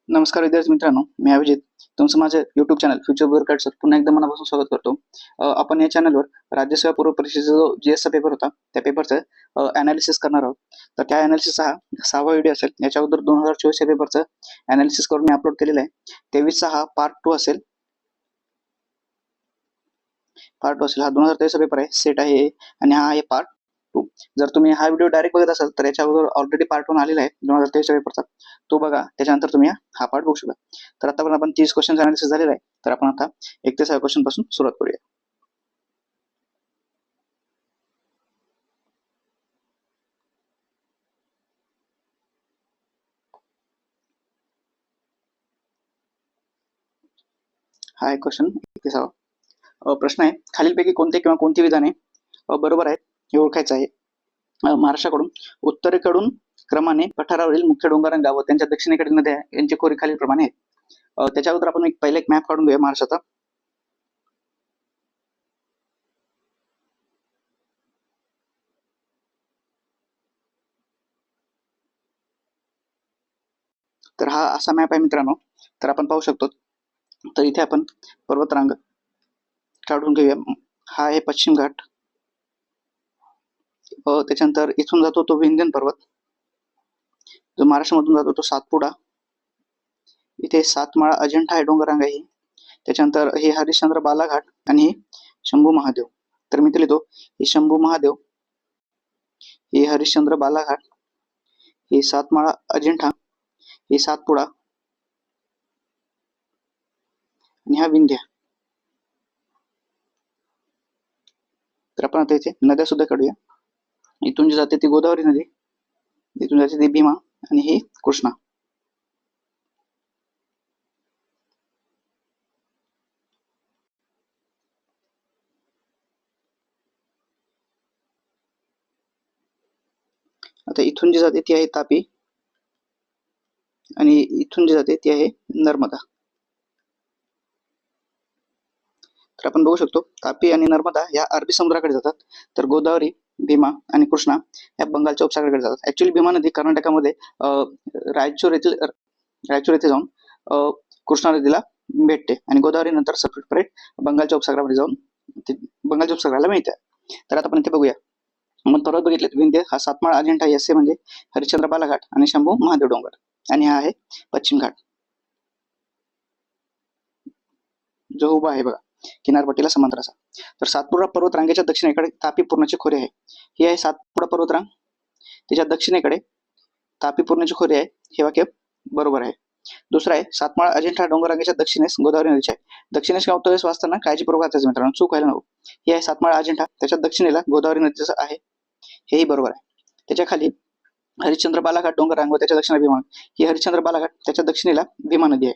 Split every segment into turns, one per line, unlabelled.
नमस्कार विद्यार्थी मित्रांनो, मी अभिजित तुमचं माझ्या युट्यूब चॅनल फ्युचर बुअर गाईडचं पुन्हा एकदा मनापासून स्वागत करतो. आपण या चॅनलवर राज्यसेवा पूर्व परीक्षेचा जो GS पेपर होता त्या पेपरचं अनालिसिस करणार आहोत. तर त्या अनालिसिसचा हा 6वा व्हिडिओ असेल. याच्या अगोदर 2024 या पेपरचं अनालिसिस करून मी अपलोड केलेलं आहे. 23चा हा पार्ट 2 असेल. हा 2023 पेपर आहे, सेट आहे आणि हा आहे पार्ट 2. जर तुम्ही हा व्हिडिओ डायरेक्ट बघत असाल तर याच्या अगोदर ऑलरेडी पार्ट 1 आलेला आहे 2023 पेपरचा, तो बघा. त्याच्यानंतर तुम्ही हा पार्ट बघू शकता. तर आता आपण 30 क्वेश्चन अनालिसिस झालेला आहे. तर आपण आता 1 ते 6 क्वेश्चन पासून सुरुवात करूया. हा एक क्वेश्चन 1 ते 6. प्रश्न आहे, खालीलपैकी कोणते किंवा कोणती विधाने बरोबर आहेत हे ओळखायचं आहे. महाराष्ट्राकडून उत्तरेकडून क्रमाने पठारावरील मुख्य डोंगरांगा व त्यांच्या दक्षिणेकडील नद्या यांची खोरी खालीलप्रमाणे आहेत. त्याच्या अगोदर आपण पहिले एक मॅप काढून घेऊया महाराष्ट्राचा. तर हा असा मॅप आहे मित्रांनो. तर आपण पाहू शकतो. तर इथे आपण पर्वतरांग काढून घेऊया. हा आहे पश्चिम घाट. त्याच्यानंतर इथून जातो तो विंध्यन पर्वत, जो महाराष्ट्रामधून जातो तो सातपुडा. इथे सातमाळा अजिंठा आहे डोंगररांग आहे. त्याच्यानंतर हे हरिश्चंद्र बालाघाट आणि हे शंभू महादेव. तर मी लिहितो, हे शंभू महादेव, हे हरिश्चंद्र बालाघाट, हे सातमाळा अजिंठा, हे सातपुडा आणि हा विंध्या. तर आपण आता इथे नद्या सुद्धा काढूया. इथून जी जाते ती गोदावरी नदी, इथून जाते ती भीमा आणि ही कृष्णा. आता इथून जी जाते ती आहे तापी आणि इथून जी जाते ती आहे नर्मदा. तर आपण बघू शकतो तापी आणि नर्मदा या अरबी समुद्राकडे जातात, तर गोदावरी, भीमा आणि कृष्णा या बंगालच्या उपसागराकडे जातात. ऍक्च्युअली भीमा नदी कर्नाटकामध्ये रायचूर येथे जाऊन कृष्णा नदीला भेटते आणि गोदावरी नंतर सेपरेट बंगालच्या उपसागरामध्ये जाऊन बंगालच्या उपसागराला मिळते. तर आता आपण इथे बघूया. मग पर्वत बघितले, विंध्य हा सातमाळा अजिंठा असे म्हणजे हरिश्चंद्र बालाघाट आणि शंभू महादेव डोंगर, आणि हा आहे पश्चिम घाट जो उभा आहे बघा किनारपट्टीला समांतर असा. तर सातपुडा पर्वत रांगेच्या दक्षिणेकडे तापी पूर्णाची खोरे आहे. ही आहे सातपुडा पर्वतरांग, त्याच्या दक्षिणेकडे तापी पूर्णाची खोरे आहे. हे वाक्य बरोबर आहे. दुसरा आहे, सातमाळा अजिंठा डोंगररांगेच्या दक्षिणेस गोदावरी नदीची आहे. दक्षिणेस किंवा उत्तरेस वाचताना काळजीपूर्वक वाचायचं मित्रांनो, चूक व्हायला नको. ही आहे सातमाळा अजिंठा, त्याच्या दक्षिणेला गोदावरी नदीचं आहे, हेही बरोबर आहे. त्याच्या खाली हरिश्चंद्र बालाघाट डोंगररांग व त्याच्या दक्षिणेला भीमा. ही हरिश्चंद्र बालाघाट, त्याच्या दक्षिणेला भीमा नदी आहे,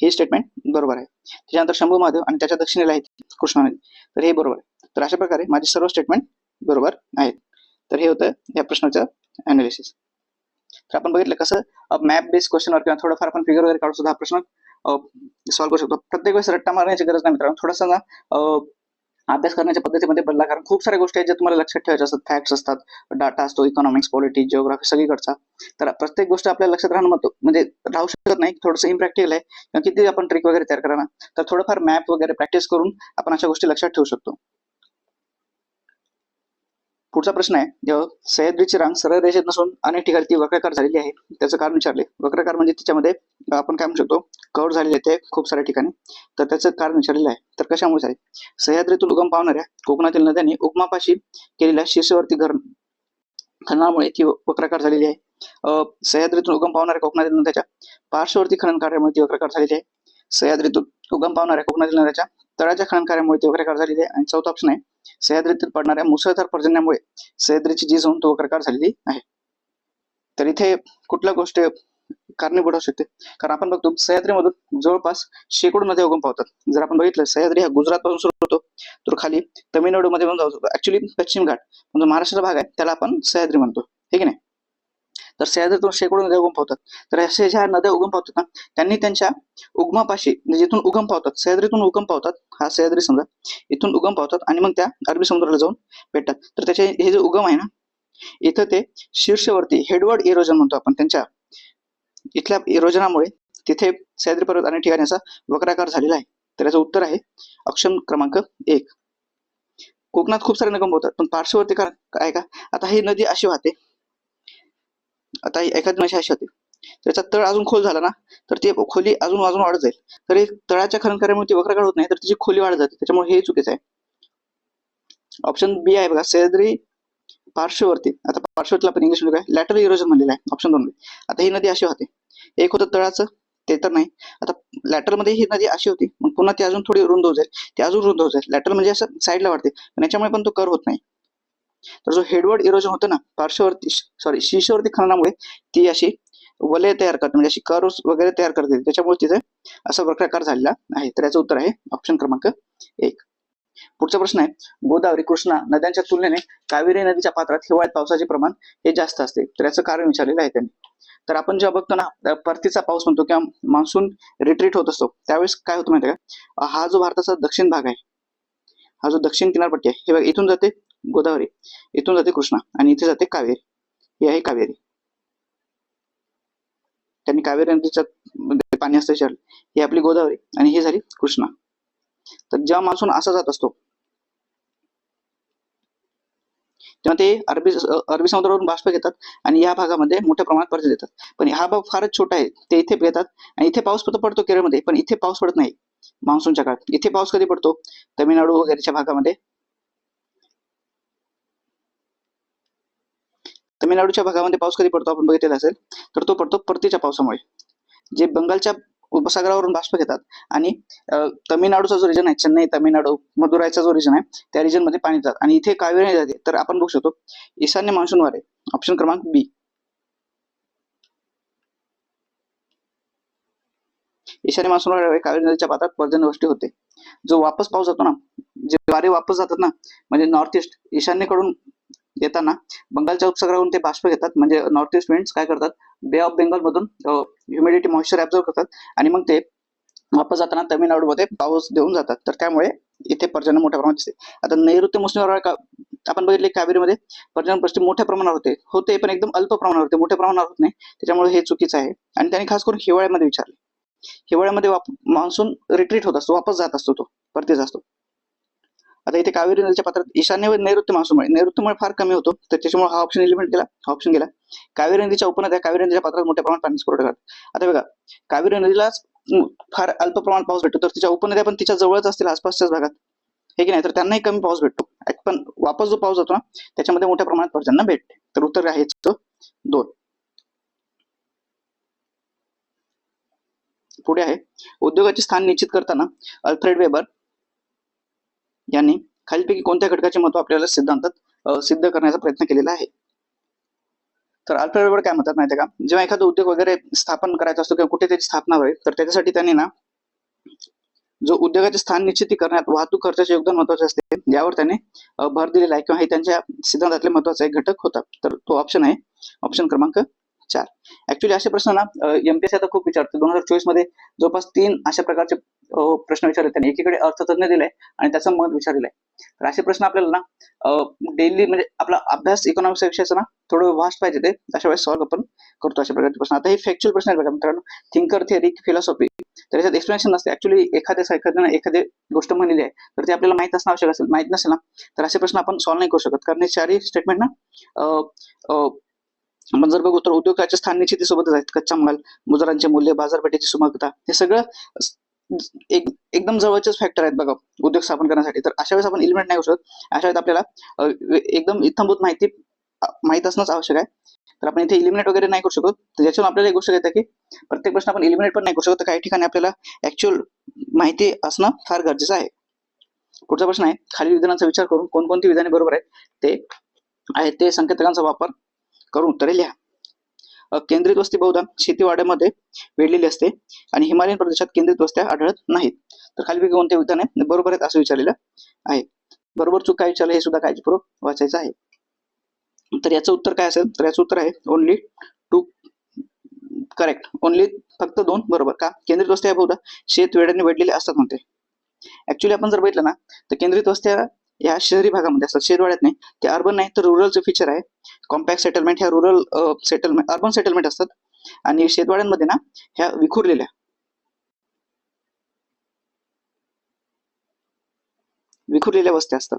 हे स्टेटमेंट बरोबर आहे. त्याच्यानंतर शंभू महादेव आणि त्याच्या दक्षिणेला आहे कृष्णा नदी, तर हे बरोबर आहे. तर अशा प्रकारे माझे सर्व स्टेटमेंट बरोबर आहेत. तर हे होतं या प्रश्नाचं अनालिसिस. तर आपण बघितलं कसं मॅप बेस्ड क्वेश्चनवर किंवा थोडंफार आपण फिगर वगैरे काढून सुद्धा हा प्रश्न सॉल्व्ह करू शकतो. प्रत्येक वेळेस रट्टा मारण्याची गरज नाही मित्रांनो. थोडासा ना अभ्यास करण्याच्या पद्धतीमध्ये बदला, कारण खूप साऱ्या गोष्टी आहेत ज्या तुम्हाला लक्षात ठेवायच्या असतात. फॅक्ट्स असतात, डाटा असतो, इकॉनॉमिक्स, पॉलिटिक्स, जिओग्राफी सगळीकडचा. तर प्रत्येक गोष्ट आपल्याला लक्षात राहणं म्हणजे राहू शकत नाही. थोडंसं इम्प्रॅक्टिकल आहे, किंवा किती आपण ट्रिक वगैरे तयार करा ना, तर थोडंफार मॅप वगैरे प्रॅक्टिस करून आपण अशा गोष्टी लक्षात ठेवू शकतो. पुढचा प्रश्न आहे, सह्याद्रीची रांग सरळ रेषेत नसून अनेक ठिकाणी ती वक्राकार झालेली आहे, त्याचं कारण विचारले. वक्राकार म्हणजे तिच्यामध्ये आपण काय म्हणू शकतो, कव्हर झालेले ते खूप साऱ्या ठिकाणी, तर त्याचं कारण विचारलेलं आहे. तर कशामुळे आहे? सह्याद्रीतून उगम पावणाऱ्या कोकणातील नद्यांनी उगमापाशी केलेल्या शीर्षवर्ती खननामुळे ती वक्राकार झालेली आहे. सह्याद्रीतून उगम पावणाऱ्या कोकणातील नद्याच्या पार्श्ववर्ती खनन कार्यामुळे ती वक्राकार झालेली आहे. सह्याद्रीतून उगम पावणाऱ्या कोकणातील नद्याच्या तळाच्या खनन कार्यामुळे ती वक्राकार झालेली आहे. आणि चौथा ऑप्शन आहे, सह्याद्रीतील पडणाऱ्या मुसळधार पर्जन्यामुळे सह्याद्रीची झीज होऊन तो वक्राकार झालेली आहे. तर इथे कुठल्या गोष्ट कारणीभूत असू शकते? कारण आपण बघतो सह्याद्रीमधून जवळपास शेकडो नद्या उगम पावतात. जर आपण बघितलं, सह्याद्री हा गुजरात पासून सुरू होतो, तर खाली तमिळनाडूमध्ये पण जाऊ शकतो. ऍक्च्युली पश्चिम घाट म्हणजे महाराष्ट्राचा भाग आहे, त्याला आपण सह्याद्री म्हणतो, हे की नाही? तर सह्याद्रीतून शेकडो नद्या उगम पावतात. तर असे ज्या नद्या उगम पावतात ना, त्यांनी त्यांच्या उगमापाशी म्हणजे जिथून उगम पावतात, सह्याद्रीतून उगम पावतात, हा सह्याद्री समजा, इथून उगम पावतात आणि मग त्या अरबी समुद्राला जाऊन भेटतात. तर त्याचे हे जे उगम आहे ना, इथं ते शीर्षवर्ती हेडवर्ड इरोजन म्हणतो आपण, त्यांच्या इथल्या इरोजनामुळे तिथे सह्याद्री पर्वत अनेक ठिकाणी असा वक्राकार झालेला आहे. तर याचं उत्तर आहे ऑप्शन क्रमांक 1. कोकणात खूप सारे नगम होतात, पण पार्श्ववर्ती कारण काय का, आता ही नदी अशी वाहते, आता एखादी नदी अशी होते, त्याचा तळ अजून खोल झाला ना तर ती खोली अजून अजून वाढत जाईल. तर एक तळाच्या खनन कार्यामुळे ती वक्राकार होत नाही, तर तिची खोली वाढत जाते, त्याच्यामुळे हे चुकीचं आहे. ऑप्शन बी आहे बघा, सह्याद्री पार्श्ववर्ती. आता पार्श्ववर्तीला आपण इंग्लिश मध्ये काय लॅटरल इरोजन म्हणलेलं आहे ऑप्शन 2 मध्ये. आता ही नदी अशी होते, एक होतं तळाचं, ते तर नाही. आता लॅटरल मध्ये ही नदी अशी होती, मग पुन्हा ती अजून थोडी रुंद होत जाईल, ती अजून रुंद होत जाईल. लॅटरल म्हणजे असं साईडला वाढते, पण याच्यामुळे पण तो कर होत नाही. तर जो हेडवर्ड इरोजन होतं ना पार्श्ववर्ती शीर्षवर्ती खननामुळे ती अशी वलय तयार करते, म्हणजे अशी कर्व्स वगैरे तयार करते, त्याच्यामुळे तिथे असा वक्राकार झालेला आहे. तर याचं उत्तर आहे ऑप्शन क्रमांक 1. पुढचा प्रश्न आहे, गोदावरी कृष्णा नद्यांच्या तुलनेने कावेरी नदीच्या पात्रात हिवाळ्यात पावसाचे प्रमाण हे जास्त असते. तर याचं कारण विचारलेलं आहे त्यांनी. तर आपण जेव्हा बघतो ना परतीचा पाऊस म्हणतो किंवा मान्सून रिट्रीट होत असतो, त्यावेळेस काय होतं माहिती का, हा जो भारताचा दक्षिण भाग आहे, हा जो दक्षिण किनारपट्टी आहे, हे बघा इथून जाते गोदावरी, इथून जाते कृष्णा आणि इथे जाते कावेरी. ही आहे कावेरी. त्यांनी कावेरी नदीच्या पाणी असतं विचारलं. ही आपली गोदावरी आणि ही झाली कृष्णा. तर जेव्हा मान्सून असा जात असतो तेव्हा ते अरबी समुद्रावरून बाष्प घेतात आणि या भागामध्ये मोठ्या प्रमाणात परत देतात. पण हा भाग फारच छोटा आहे, ते इथे घेतात आणि इथे पाऊस पडतो केरळमध्ये, पण इथे पाऊस पडत नाही मान्सूनच्या काळात. इथे पाऊस कधी पडतो, तमिळनाडू वगैरेच्या भागामध्ये. तमिळनाडूच्या भागामध्ये पाऊस कधी पडतो आपण बघितलेला असेल, तर तो पडतो परतीच्या पावसामुळे. जे बंगालच्या उपसागरावरून बाष्प घेतात आणि तमिळनाडूचा जो रिजन आहे, चेन्नई तमिळनाडू मदुराईचा जो रिजन आहे, त्या रिजन मध्ये पाणी जातात आणि इथे कावेरी जाते. तर आपण बघू शकतो ईशान्य मान्सून वारे, ऑप्शन क्रमांक बी. ईशान्य मान्सून वारे कावेरी नदीच्या पात्रात पर्जन्यवृष्टी होते. जो वापस पाऊस जातो ना, जे वारे वापस जातात ना, म्हणजे नॉर्थ ईस्ट ईशान्येकडून येताना बंगालच्या उपसागरावरून ते बाष्प घेतात, म्हणजे नॉर्थ ईस्ट विंड्स काय करतात, बे ऑफ बेंगॉल मधून ह्युमिडिटी मॉइश्चर ऍब्झॉर्ब करतात आणि मग ते वापस जाताना तमिळनाडूमध्ये पाऊस देऊन जातात. तर त्यामुळे इथे पर्जन्य मोठ्या प्रमाणात दिसते. आता नैऋत्य मोसमी वारे आपण बघितले कावेरीमध्ये पर्जन्यवृष्टी मोठ्या प्रमाणावर होते, पण एकदम अल्प प्रमाणावर होते, मोठ्या प्रमाणावर होत नाही. त्याच्यामुळे हे चुकीचं आहे. आणि त्यांनी खास करून हिवाळ्यामध्ये विचारले. हिवाळ्यामध्ये मान्सून रिट्रीट होत असतो, वापस जात असतो, तो परतीच असतो. आता इथे कावेरी नदीच्या पात्रात ईशान्य व नैऋत्य मान्सूनमुळे फार कमी होतो, तर त्याच्यामुळे हा ऑप्शन एलिमिनेट केला, हा ऑप्शन गेला. कावेरी नदीच्या उपनद्या कावेरी नदीच्या पात्रात मोठ्या प्रमाणात पाणी पुरवठा करतात. आता बघा, कावेरी नदीला फार अल्प प्रमाणात पाऊस भेटतो, तर तिच्या उपनद्या पण तिच्या जवळच असतील आसपासच्याच भागात, हे की नाही, तर त्यांनाही कमी पाऊस भेटतो. पण वापस जो पाऊस जातो ना त्याच्यामध्ये मोठ्या प्रमाणात पर्जन्य भेटते. तर उत्तर आहे 2. पुढे आहे, उद्योगाचे स्थान निश्चित करताना अल्फ्रेड वेबर यांनी खालीलपैकी कोणत्या घटकाचे महत्व आपल्याला सिद्धांतात सिद्ध करण्याचा प्रयत्न केलेला आहे. तर अल्फ्रेड वेबर काय म्हणतात माहिती का, जेव्हा एखादा उद्योग वगैरे स्थापन करायचा असतो किंवा कुठे त्याची स्थापना होईल, तर त्याच्यासाठी त्यांनी ना जो उद्योगाचे स्थान निश्चिती करण्यात वाहतूक खर्चाचे योगदान महत्वाचे असते, यावर त्यांनी भर दिलेला आहे, किंवा हे त्यांच्या सिद्धांतातले महत्वाचा एक घटक होता. तर तो ऑप्शन आहे ऑप्शन क्रमांक 4. ऍक्च्युली असे प्रश्न ना एमपीएससी आता खूप विचारते. 2024 मध्ये जवळपास 3 अशा प्रकारचे प्रश्न विचारले त्यांनी. एकीकडे अर्थतज्ञ दिलाय आणि त्याचं मत विचारलेलं आहे. तर असे प्रश्न आपल्याला ना डेली म्हणजे आपला अभ्यास इकॉनॉमिक्स विषयाचा ना थोडं वास्ट पाहिजे, ते अशा वेळेस सॉल्व्ह आपण करतो अशा प्रकारचे प्रश्न. आता हे फॅक्च्युअल प्रश्न आहेत बघा मित्रांनो, थिंकर थिअरी फिलॉसॉफी, तर याच्यात एक्सप्लेनेशन नसते. ऍक्च्युली एखादी गोष्ट म्हणलेली आहे तर ते आपल्याला माहित असणं आवश्यक असेल, माहित नसेल ना तर असे प्रश्न आपण सॉल्व्ह नाही करू शकत, कारण हे चारही स्टेटमेंट ना आपण जर बघू तर उद्योगाच्या स्थान निश्चितीसोबतच आहेत. कच्चा माल, मजुरांचे मूल्य, बाजारपेठेची सुमागता, हे सगळं एकदम जवळचेच फॅक्टर आहेत बघा उद्योग स्थापन करण्यासाठी. तर अशा वेळेस आपण एलिमिनेट नाही करू शकत. अशा वेळेस आपल्याला एकदम इत्थंभूत माहिती माहित असणंच आवश्यक आहे. तर आपण इथे एलिमिनेट वगैरे नाही करू शकत. तर याच्यातून आपल्याला एक गोष्ट येते की प्रत्येक प्रश्न आपण एलिमिनेट पण नाही करू शकत, तर काही ठिकाणी आपल्याला ऍक्च्युअल माहिती असणं फार गरजेचं आहे. पुढचा प्रश्न आहे, खालील विधानांचा विचार करून कोणकोणती विधाने बरोबर आहेत ते संकेतकांचा वापर करून उत्तरे लिहा. केंद्रित वस्ती बहुधा शेतीवाड्यामध्ये वेढलेली असते आणि हिमालयन प्रदेशात केंद्रित वस्त्या आढळत नाहीत. तर खालीलपैकी कोणते विधाने बरोबर आहेत असं विचारलेलं आहे. बरोबर चूक काय विचारलं हे सुद्धा काळजीपूर्वक वाचायचं आहे. तर याचं उत्तर काय असेल, तर याचं उत्तर आहे ओनली 2 करेक्ट. ओनली फक्त 2 बरोबर. का? केंद्रित वस्त्या बहुधा शेत वेड्याने वेढलेले असतात म्हणते. ऍक्च्युली आपण जर बघितलं ना तर केंद्रित वस्त्या या शहरी भागामध्ये असतात, शेतवाड्यात नाही. ते अर्बन नाही तर रुरलचं फीचर आहे. कॉम्पॅक्ट सेटलमेंट ह्या रुरल सेटलमेंट, अर्बन सेटलमेंट असतात आणि शेतवाड्यांमध्ये ना ह्या विखुरलेल्या वस्त्या असतात.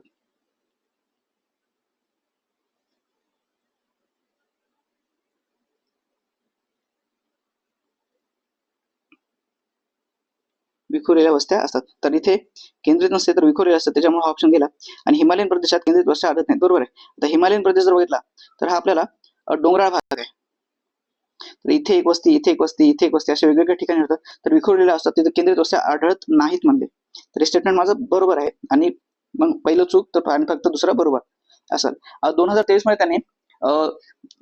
विखुरलेल्या वस्त्या असतात. तर इथे केंद्रित नसते तर विखुरलेल्या असतात, त्याच्यामुळे हा ऑप्शन गेला. आणि हिमालयन प्रदेशात केंद्रित वस्त्या आढळत नाहीत, बरोबर आहे. आता हिमालयन प्रदेश जर बघितला तर हा आपल्याला डोंगराळ भाग आहे. तर इथे एक वस्ती, इथे एक वस्ती, इथे एक वस्ती अशा वेगवेगळ्या ठिकाणी होतात. तर विखुरलेल्या असतात, तिथे केंद्रित वस्त्या आढळत नाहीत म्हणले. तर हे स्टेटमेंट माझं बरोबर आहे. आणि मग पहिलं चूक तर आणि फक्त दुसरा बरोबर असेल. 2023 मध्ये त्याने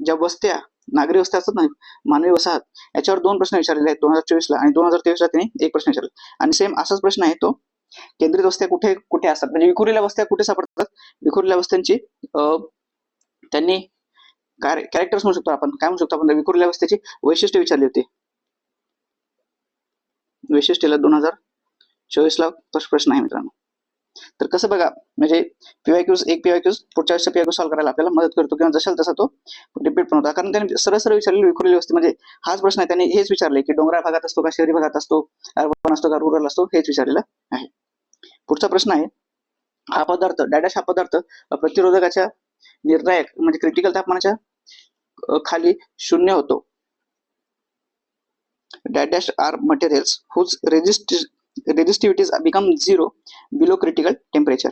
ज्या वस्त्या, नागरी वस्त्या असतात ना, मानवी वसाहत, याच्यावर 2 प्रश्न विचारलेले आहेत 2024 ला, आणि 2023 ला त्याने 1 प्रश्न विचारला. आणि सेम असाच प्रश्न आहे तो, केंद्रित वस्त्या कुठे कुठे असतात, म्हणजे विखुरलेल्या वस्त्या कुठे सापडतात. विखुरलेल्या वस्त्यांची त्यांनी कॅरेक्टर्स म्हणू शकतो आपण, काय म्हणू शकतो आपण, विखुरलेल्या वस्त्याची वैशिष्ट्य विचारली होती. वैशिष्ट्याला 2024 ला प्रश्न आहे मित्रांनो. तर कसं बघा, म्हणजे पीवायक्यूज पुढच्या वेळेस पीवायक्यू सॉल्व्ह करायला आपल्याला मदत करतो, किंवा जशाल तसा तो रिपीट पण होता. कारण त्याने सरळ सरळ विचारलेली विखुरलेली वस्ती, म्हणजे हाच प्रश्न आहे, त्यांनी हेच विचारले की डोंगराळ भागात असतो का, शहरी भागात असतो, अर्बन असतो का, रुरल असतो, हेच विचारलेलं आहे. पुढचा प्रश्न आहे, हा पदार्थ डॅडॅश हा पदार्थ प्रतिरोधकाच्या निर्णायक म्हणजे क्रिटिकल तापमानाच्या खाली 0 होतो. Dash are materials whose resistivities become 0 below critical temperature.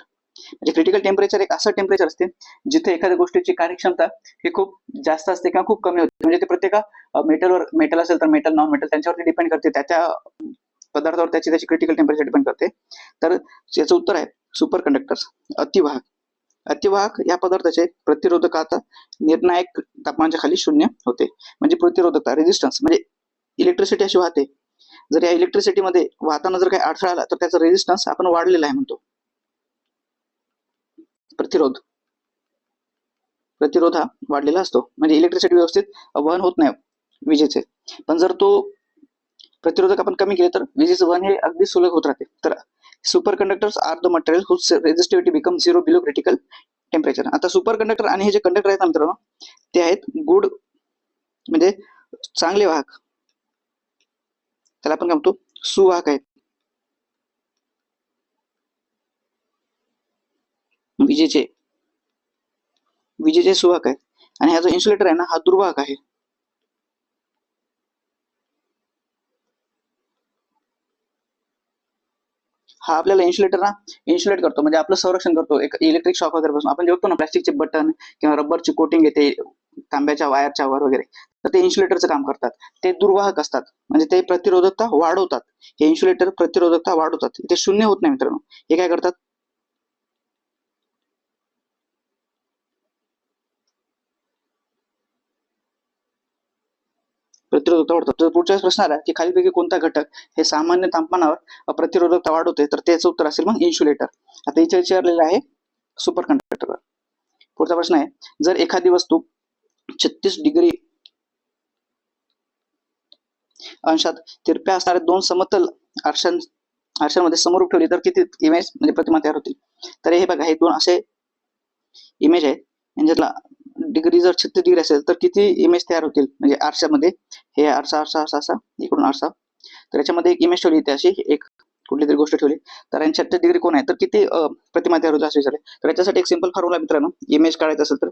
म्हणजे क्रिटिकल टेम्परेचर एक असं टेम्परेचर असते जिथे एखाद्या गोष्टीची कार्यक्षमता ही खूप जास्त असते किंवा खूप कमी होते. म्हणजे ते प्रत्येक मेटल असेल तर मेटल, नॉन मेटल, त्यांच्यावरती डिपेंड करते, त्या पदार्थावर त्याची क्रिटिकल टेम्परेचर डिपेंड करते. तर याचं उत्तर आहे सुपर कंडक्टर्स, अतिवाहक. अतिवाहक या पदार्थाचे प्रतिरोधकता निर्णायक तापमानाच्या खाली 0 होते. म्हणजे प्रतिरोधकता, रेजिस्टन्स, म्हणजे इलेक्ट्रिसिटी अशी वाहते, जर या इलेक्ट्रिसिटीमध्ये वाहताना जर काही अडथळा आला तर त्याचा रेजिस्टन्स आपण वाढलेला आहे म्हणतो. प्रतिरोध हा वाढलेला असतो, म्हणजे इलेक्ट्रिसिटी व्यवस्थित वहन होत नाही विजेचे. पण जर तो प्रतिरोधक आपण कमी केले तर विजेचं वहन हे अगदी सुलभ होत राहते. तर superconductors are the material whose resistivity become 0 below critical temperature. आता सुपर कंडक्टर आणि हे जे कंडक्टर आहेत मित्रांनो, ते आहेत गुड, म्हणजे चांगले वाहक, त्याला आपण काय म्हणतो, सुवाहक आहेत. विजेचे सुवाहक आहे. आणि हा जो इन्सुलेटर आहे ना, हा दुर्वाहक आहे. हा आपल्याला इन्सुलेटर ना इन्सुलेट करतो, म्हणजे आपलं संरक्षण करतो एक इलेक्ट्रिक शॉक वगैरे पासून. आपण जेवतो ना प्लास्टिकचे बटन किंवा रबरची कोटिंग येते तांब्याच्या वायरच्या वर वगैरे, तर ते इन्सुलेटरचं काम करतात. ते दुर्वाहक असतात, म्हणजे ते प्रतिरोधकता वाढवतात. हे इन्सुलेटर प्रतिरोधकता वाढवतात, ते 0 होत नाही मित्रांनो. हे काय करतात, प्रतिरोधकता वाढतात. तर पुढच्या प्रश्न आला की खालीपैकी कोणता घटक हे सामान्य तापमानावर प्रतिरोधकता वाढवते, तर त्याचं उत्तर असेल मग इन्सुलेटर. आता इथे विचारलेलं आहे सुपर कंडक्टर. पुढचा प्रश्न आहे, जर एखादी वस्तू 36 डिग्री अंशात तिरप्या असणाऱ्या 2 समतल आरशांमध्ये समोर ठेवली तर किती इमेज म्हणजे प्रतिमा तयार होतील. तर हे बघा, हे 2 असे इमेज आहेत, यांच्यातला डिग्री जर 36 डिग्री असेल तर किती इमेज तयार होतील, म्हणजे आरशामध्ये. हे आरसा आरसा असा असा इकडून आरसा, तर याच्यामध्ये एक इमेज ठेवली इथे अशी, एक कुठली तरी गोष्ट ठेवली, तर 36 डिग्री कोण आहे तर किती प्रतिमा तयार होतील असे विचारले. तर याच्यासाठी एक सिंपल फॉर्म्युला मित्रांनो, इमेज काढायचं असेल तर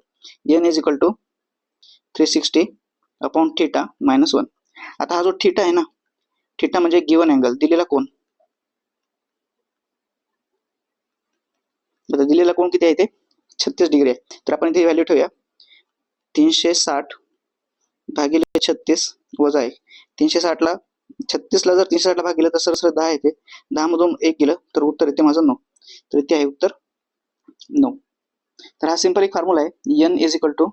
n is equal to 360 upon theta minus 1. आता हा जो थिटा आहे ना, थिटा म्हणजे गिवन अँगल, दिलेला कोण. दिलेला कोण किती आहे ते 36 डिग्री आहे. तर आपण इथे व्हॅल्यू ठेवूया 360 भागिले 36 वजा 1. 360 ला 36 ला जर 360 ला भागिलं तर सरळ 10 येते. 10 मधून 1 गेलं तर उत्तर येते माझं 9. तर इथे आहे उत्तर 9. तर हा सिंपल एक फॉर्म्युला आहे, n is equal to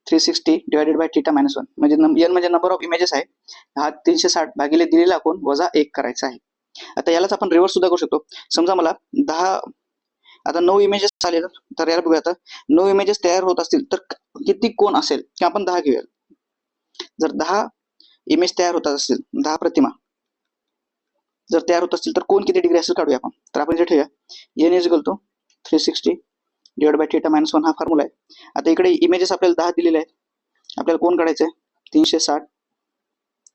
360 divided by theta minus 1. म्हणजे n म्हणजे नंबर ऑफ इमेजेस आहे, हा 360 भागिले दिलेला कोण वजा 1 करायचा आहे. आता यालाच आपण रिव्हर्स सुद्धा करू शकतो. समजा मला 10, आता 9 इमेजेस आले, तर याला बघूया. आता 9 इमेजेस तयार होत असतील तर किती कोण असेल, की आपण 10 घेऊया. जर 10 इमेज तयार होत असतील, 10 प्रतिमा जर तयार होत असतील तर कोण किती डिग्री असेल काढूया आपण. तर आपण इथे ठेवूया n is equal to 360 divide by theta minus 1 हा फॉर्म्युला आहे. आता इकडे इमेजेस आपल्याला 10 दिलेले आहेत, आपल्याला कोण काढायचं आहे 360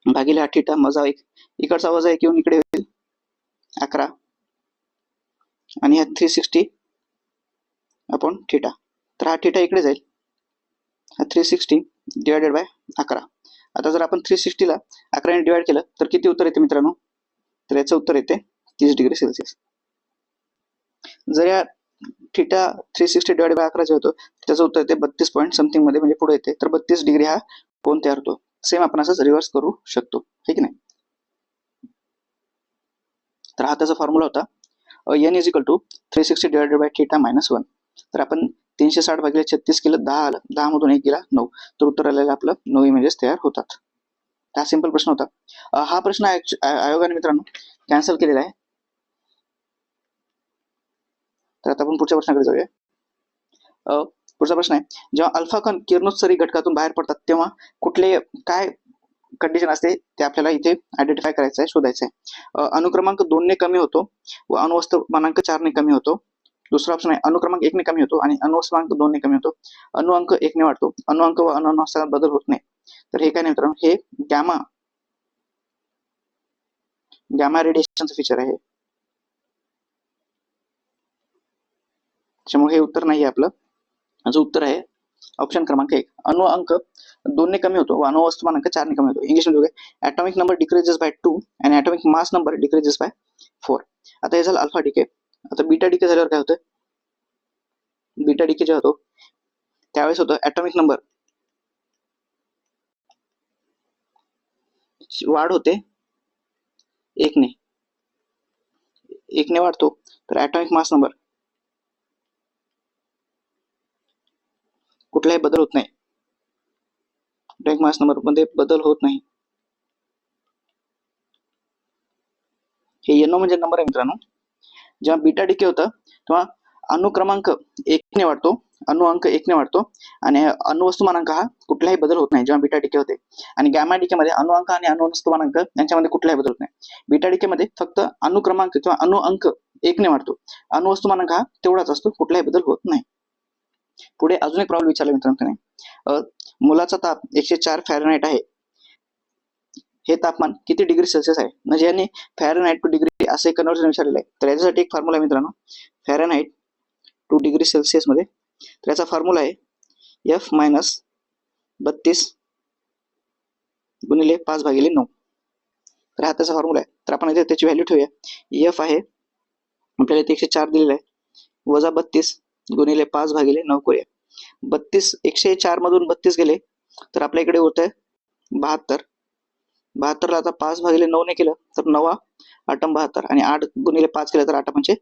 भागिले हा थिटा वजा 1, इकडचा वजा 1 येऊन इकडे होईल 11 आणि हा 360 अपॉन थिटा. तर हा थिटा इकडे जाईल, हा 360 डिवायडेड बाय 11. आता जर आपण 360 ला 11 ने डिवाइड केलं तर किती उत्तर येते मित्रांनो? तर याचं उत्तर येते 30 डिग्री सेल्सिअस. जर या थिटा 360 डिवाइड बाय 11 जे होतं त्याचं उत्तर येते 32 पॉईंट समथिंग मध्ये, म्हणजे पुढे येते. तर 32 डिग्री हा कोण तयार होतो. सेम आपण असंच रिव्हर्स करू शकतो, हे की नाही. तर हा त्याचा फॉर्म्युला होता n is equal to 360 divided by theta minus 1. तर आपण 360 भागिले 36 केलं, 10 आलं, 10 मधून 1 गेला 9, तर उत्तर आलेलं आपलं 9 इमेजेस तयार होतात. हा सिंपल प्रश्न होता. हा प्रश्न आयोगाने मित्रांनो कॅन्सल केलेला आहे. तर आता आपण पुढच्या प्रश्नाकडे जाऊया. पुढचा प्रश्न आहे, जेव्हा अल्फा कण किरणोत्सर्गी घटकातून बाहेर पडतात तेव्हा कुठले काय कंडिशन असते ते आपल्याला इथे आयडेंटिफाय करायचं आहे, शोधायचं आहे. अनुक्रमांक 2 ने कमी होतो व अणुवस्तुमानांक 4 ने कमी होतो. दुसरा ऑप्शन आहे अनुक्रमांक 1 ने कमी होतो आणि अणुवस्तुमानांक 2 ने कमी होतो. अणुअंक 1 ने वाढतो, अणुअंक व अणुअवस्थानात बदल होत नाही. तर हे काय नाही मित्रांनो, हे गॅमा रेडिएशनचं फीचर आहे. त्यामुळे हे उत्तर नाही आहे आपलं. याचं उत्तर आहे ऑप्शन क्रमांक 1, अणुअंक 2 ने कमी होतो व अणुवस्तुमानांक 4 ने कमी होतो. इंग्लिश मध्ये ॲटॉमिक नंबर डिक्रीजेस बाय 2 आणि atomic mass number decreases by 4. आता हे झालं अल्फा डिके. आता बीटा डिके झाल्यावर काय होतं? बीटा डिके जे होतो त्यावेळेस होतं ॲटॉमिक नंबर वाढ होते 1 ने वाढतो, तर ॲटॉमिक मास नंबर कुठलाही बदल होत नाही. ॲटॉमिक मास नंबर मध्ये बदल होत नाही. हे NO म्हणजे नंबर आहे मित्रांनो. जेव्हा बीटा डिके होतं तेव्हा अणुक्रमांक 1 ने वाढतो, अणुअंक 1 ने वाढतो आणि अणुवस्तुमानांक हा कुठलाही बदल होत नाही जेव्हा बीटा डिके होते. आणि गॅमा डिके मध्ये अणुअंक आणि अणुवस्तुमानांक यांच्यामध्ये कुठलाही बदल होत नाही. बीटा डिके मध्ये फक्त अणुक्रमांक किंवा अणुअंक 1 ने वाढतो, अणुवस्तुमानांक हा तेवढाच असतो, कुठलाही बदल होत नाही. पुढे अजून एक प्रॉब्लेम विचारला मित्रांनो, मुलाचा ताप 104 फॅरनहाइट आहे. हे तापमान किती डिग्री सेल्सिअस आहे? म्हणजे यांनी फॅरनहाइट टू डिग्री असे कन्व्हर्जन विचारलेलं आहे. तर याच्यासाठी एक फॉर्म्युला आहे मित्रांनो, फॅरनहाइट टू डिग्री सेल्सिअस मध्ये. तर याचा फॉर्म्युला आहे F मायनस 32 गुणिले 5/9. तर हा त्याचा फॉर्म्युला आहे. तर आपण इथे त्याची व्हॅल्यू ठेवूया. F आहे आपल्याला इथे 104 दिलेला आहे, वजा 32 गुणिले 5/9 करूया. 32 104 मधून 32 गेले तर आपल्या इकडे होत आहे 72. 72 ला आता 5/9 ने केलं तर 9 8 72 आणि 8 गुणिले 5 केलं तर 8 पंचे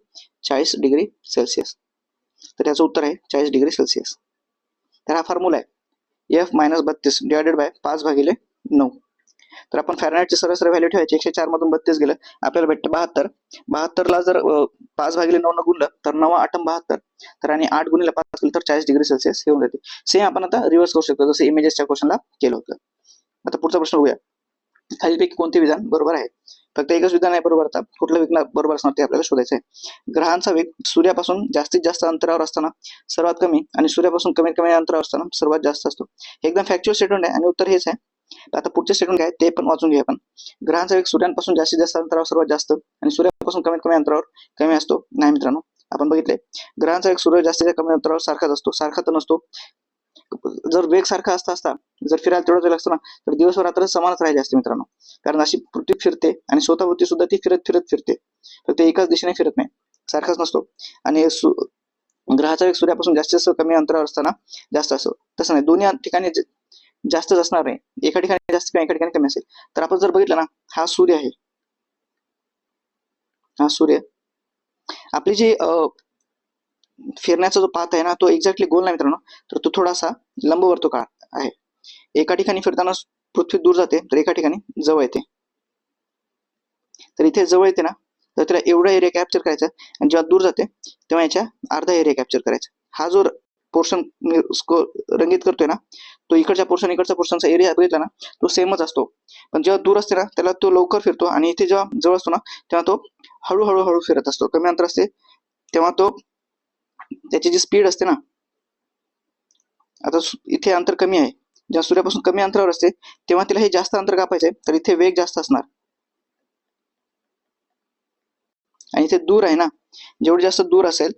40 डिग्री सेल्सिअस. तर याचं उत्तर आहे 40 डिग्री सेल्सिअस. तर हा फॉर्म्युला आहे F मायनस 32 डिवायडेड बाय 5/9. तर आपण फॅरनहाइटची सरळ व्हॅल्यू ठेवायची. 104 मधून 32 गेलं आपल्याला भेटतं 72. 72 ला जर 5/9 न गुणलं तर 9 8 72, तर आणि 8 गुणिले 5 केलं तर 40 डिग्री सेल्सिअस हे होऊन जाते. सेम आपण आता रिव्हर्स करू शकतो जसं इमेजेसच्या क्वेश्चनला केलं होतं. आता पुढचा प्रश्न बघूया. खालीलपैकी कोणते विधान बरोबर आहे? फक्त एकच विधान आहे बरोबर. आता कुठलं विधान बरोबर असणार ते आपल्याला शोधायचं आहे. ग्रहांचा वेग सूर्यापासून जास्तीत जास्त अंतरावर असताना सर्वात कमी आणि सूर्यापासून कमीत कमी अंतरावर असताना सर्वात जास्त असतो. हे एकदम फॅक्च्युअल स्टेटमेंट आहे आणि उत्तर हेच आहे. आता पुढचे स्टेटमेंट काय ते पण वाचून घेऊया आपण. ग्रहांचा वेग सूर्यापासून जास्तीत जास्त अंतरावर सर्वात जास्त आणि सूर्यापासून कमीत कमी अंतरावर कमी असतो. नाही मित्रांनो, आपण बघितले ग्रहांचा वेग सूर्य जास्तीत कमी अंतरावर सारखाच असतो, सारखा तर नसतो. जर वेग सारखा असता जर फिरायला तेवढा वेळ असतो ना तर दिवस व रात्र समानच राहिले असते मित्रांनो. कारण अशी पृथ्वी फिरते आणि स्वतःभोवती सुद्धा ती फिरत फिरते, फक्त एकाच दिशेने फिरत नाही, सारखाच नसतो. आणि ग्रहाचा वेग सूर्यापासून जास्त कमी अंतरावर असताना जास्त असतो. तसं नाही, दोन्ही ठिकाणी जास्तच असणार नाही, एका ठिकाणी जास्त किंवा एका ठिकाणी कमी असेल. तर आपण जर बघितलं ना, हा सूर्य आहे, हा सूर्य आपली जी फिरण्याचा जो पाथ आहे ना तो एक्झॅक्टली गोल नाही मित्रांनो, तर तो थोडासा लंबवर्तुळाकार आहे. एका ठिकाणी फिरताना पृथ्वी दूर जाते तर एका ठिकाणी जवळ येते. तर इथे जवळ येते ना तर त्याला एवढा एरिया कॅप्चर करायचा आणि जेव्हा दूर जाते तेव्हा याच्या अर्धा एरिया कॅप्चर करायचा. हा जो पोर्शन रंगीत करतोय ना तो इकडच्या पोर्शनचा एरिया बघितला ना तो सेमच असतो. पण जेव्हा दूर असते ना त्याला तो लवकर फिरतो आणि इथे जेव्हा जवळ असतो ना तेव्हा तो हळूहळू फिरत असतो. कमी अंतर असते तेव्हा तो त्याची जी स्पीड असते ना, आता इथे अंतर कमी आहे जेव्हा सूर्यापासून कमी अंतरावर असते तेव्हा तिला हे जास्त अंतर कापायचंय, तर इथे वेग जास्त असणार. आणि इथे दूर आहे ना, जेवढे जास्त दूर असेल,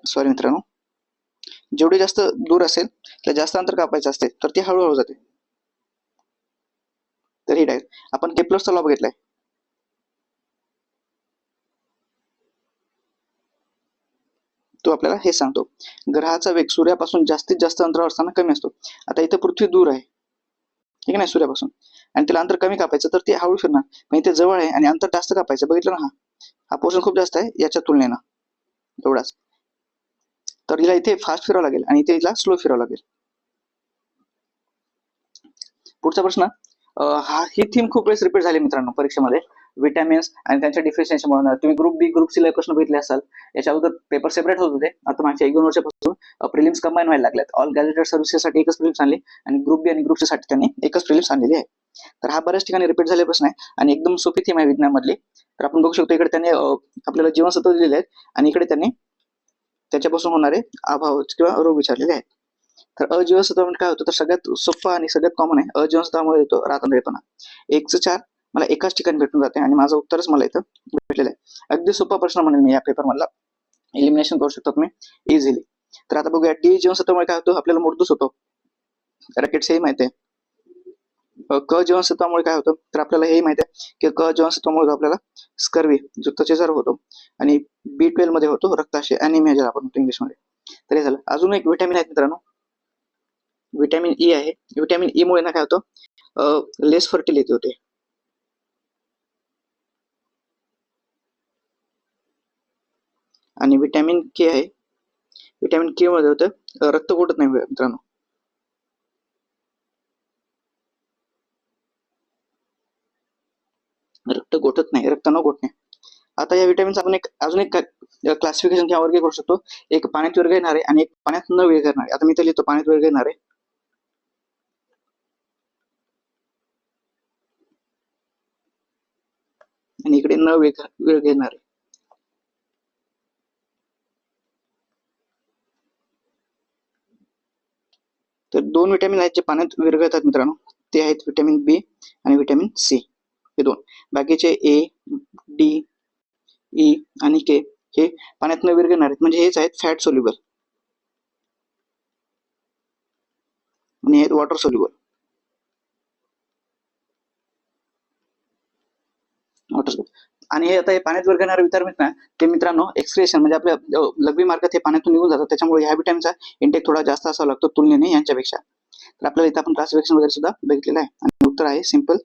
सॉरी मित्रांनो, जेवढे जास्त दूर असेल त्याला जास्त अंतर कापायचं असते, तर ते हळूहळू जाते. तर ही डायरेक्ट आपण केप्लरचा लॉ बघितलाय. तो आपल्याला हे सांगतो, ग्रहाचा वेग सूर्यापासून जास्तीत जास्त अंतरावर असताना कमी असतो. आता इथे पृथ्वी दूर आहे, ठीक आहे ना, सूर्यापासून, आणि तिला अंतर कमी कापायचं, तर ते हळू फिरणार. पण इथे जवळ आहे आणि अंतर जास्त कापायचं, बघितलं ना, हा पोर्शन खूप जास्त आहे याच्या तुलनेनं, एवढाच. तर हिला इथे फास्ट फिरावं लागेल आणि इथे हिला स्लो फिरावं लागेल. पुढचा प्रश्न, ही थीम खूप वेळेस रिपीट झाली मित्रांनो परीक्षेमध्ये, विटॅमिन्स आणि त्यांच्या डिफिशियन्सीमुळे. तुम्ही ग्रुप बी ग्रुप सी ला प्रश्न बघितले असाल. याच्या अगोदर पेपर सेपरेट होत होते, आता मागच्या 1-2 वर्षापासून प्रिलिम्स कंबाईन व्हायला लागल्यात. ऑल गॅजेटेड सर्व्हिसेससाठी एकच प्रिलिम्स आणली आणि ग्रुप बी आणि ग्रुप सी साठी त्यांनी एकच प्रिलिम्स आणलेली आहे. तर हा बऱ्याच ठिकाणी रिपीट झालेला प्रश्न आहे आणि एकदम सोपी थीम आहे विज्ञानामधली. तर आपण बघू शकतो, इकडे त्यांनी आपल्याला जीवनसत्व दिलेले आहेत आणि इकडे त्यांनी त्याच्यापासून होणारे अभाव किंवा रोग विचारलेले आहेत. तर अजीवनसत्व म्हणजे काय होतं, तर सगळ्यात सोपं आणि सगळ्यात कॉमन आहे. अजीवनसत्वामुळे येतो रातआंधळेपणा. 1/4 मला एकाच ठिकाणी भेटून जाते आणि माझं उत्तरच मला इथं भेटलेलं आहे. अगदी सोपा प्रश्न म्हणेल मी या पेपर मधला, एलिमिनेशन करू शकतो तुम्ही इझिली. तर आता बघूया, डी जीवनसत्वामुळे काय होतं, आपल्याला मूर्धस होतो, रॅकेट हे माहिती आहे. क जीवनसत्वामुळे काय होतं, तर आपल्याला हे माहिती आहे की क जीवनसत्वामुळे आपल्याला स्कर्वी जो त्वचेजार होतो, आणि B12 मध्ये होतो रक्ताशय, अॅनिमिया ज्याला आपण म्हणतो इंग्लिशमध्ये. तर हे झालं. अजून एक विटॅमिन आहे मित्रांनो, विटॅमिन ई आहे. विटॅमिन ई मुळे ना काय होतं, लेस फर्टिलिटी होते. आणि विटॅमिन के आहे, विटॅमिन के मध्ये होतं रक्त गोठत नाही मित्रांनो, रक्त गोठत नाही, रक्त न गोठणे. आता या विटॅमिनचा आपण अजून एक क्लासिफिकेशन किंवा वर्ग करू शकतो. एक पाण्यात विरघळणारे आणि एक पाण्यात न विरघळणारे. आता मी इथे लिहितो पाण्यात विरघळणारे, आणि इकडे न विरघळणारे. तर 2 विटॅमिन आहेत जे पाण्यात विरघळतात मित्रांनो, ते आहेत विटॅमिन बी आणि विटॅमिन सी, हे 2. बाकीचे ए, डी, ई आणि के हे पाण्यात न विरघळणार आहेत, म्हणजे हेच आहेत फॅट सोल्युबल आणि हे वॉटर सोल्युबल. आणि हे आता हे पाण्यात विरघळणारे विटामिन ना, ते मित्रांनो एक्सक्रिएशन म्हणजे आपल्या लघवी मार्गात हे पाण्यातून निघून जातात, त्याच्यामुळे ह्या विटॅमिनचा इंटेक थोडा जास्त असावा लागतो तुलनेने यांच्यापेक्षा. तर आपल्याला इथे आपण क्लासिफिकेशन वगैरे सुद्धा बघितलेलं आहे आणि उत्तर आहे सिंपल.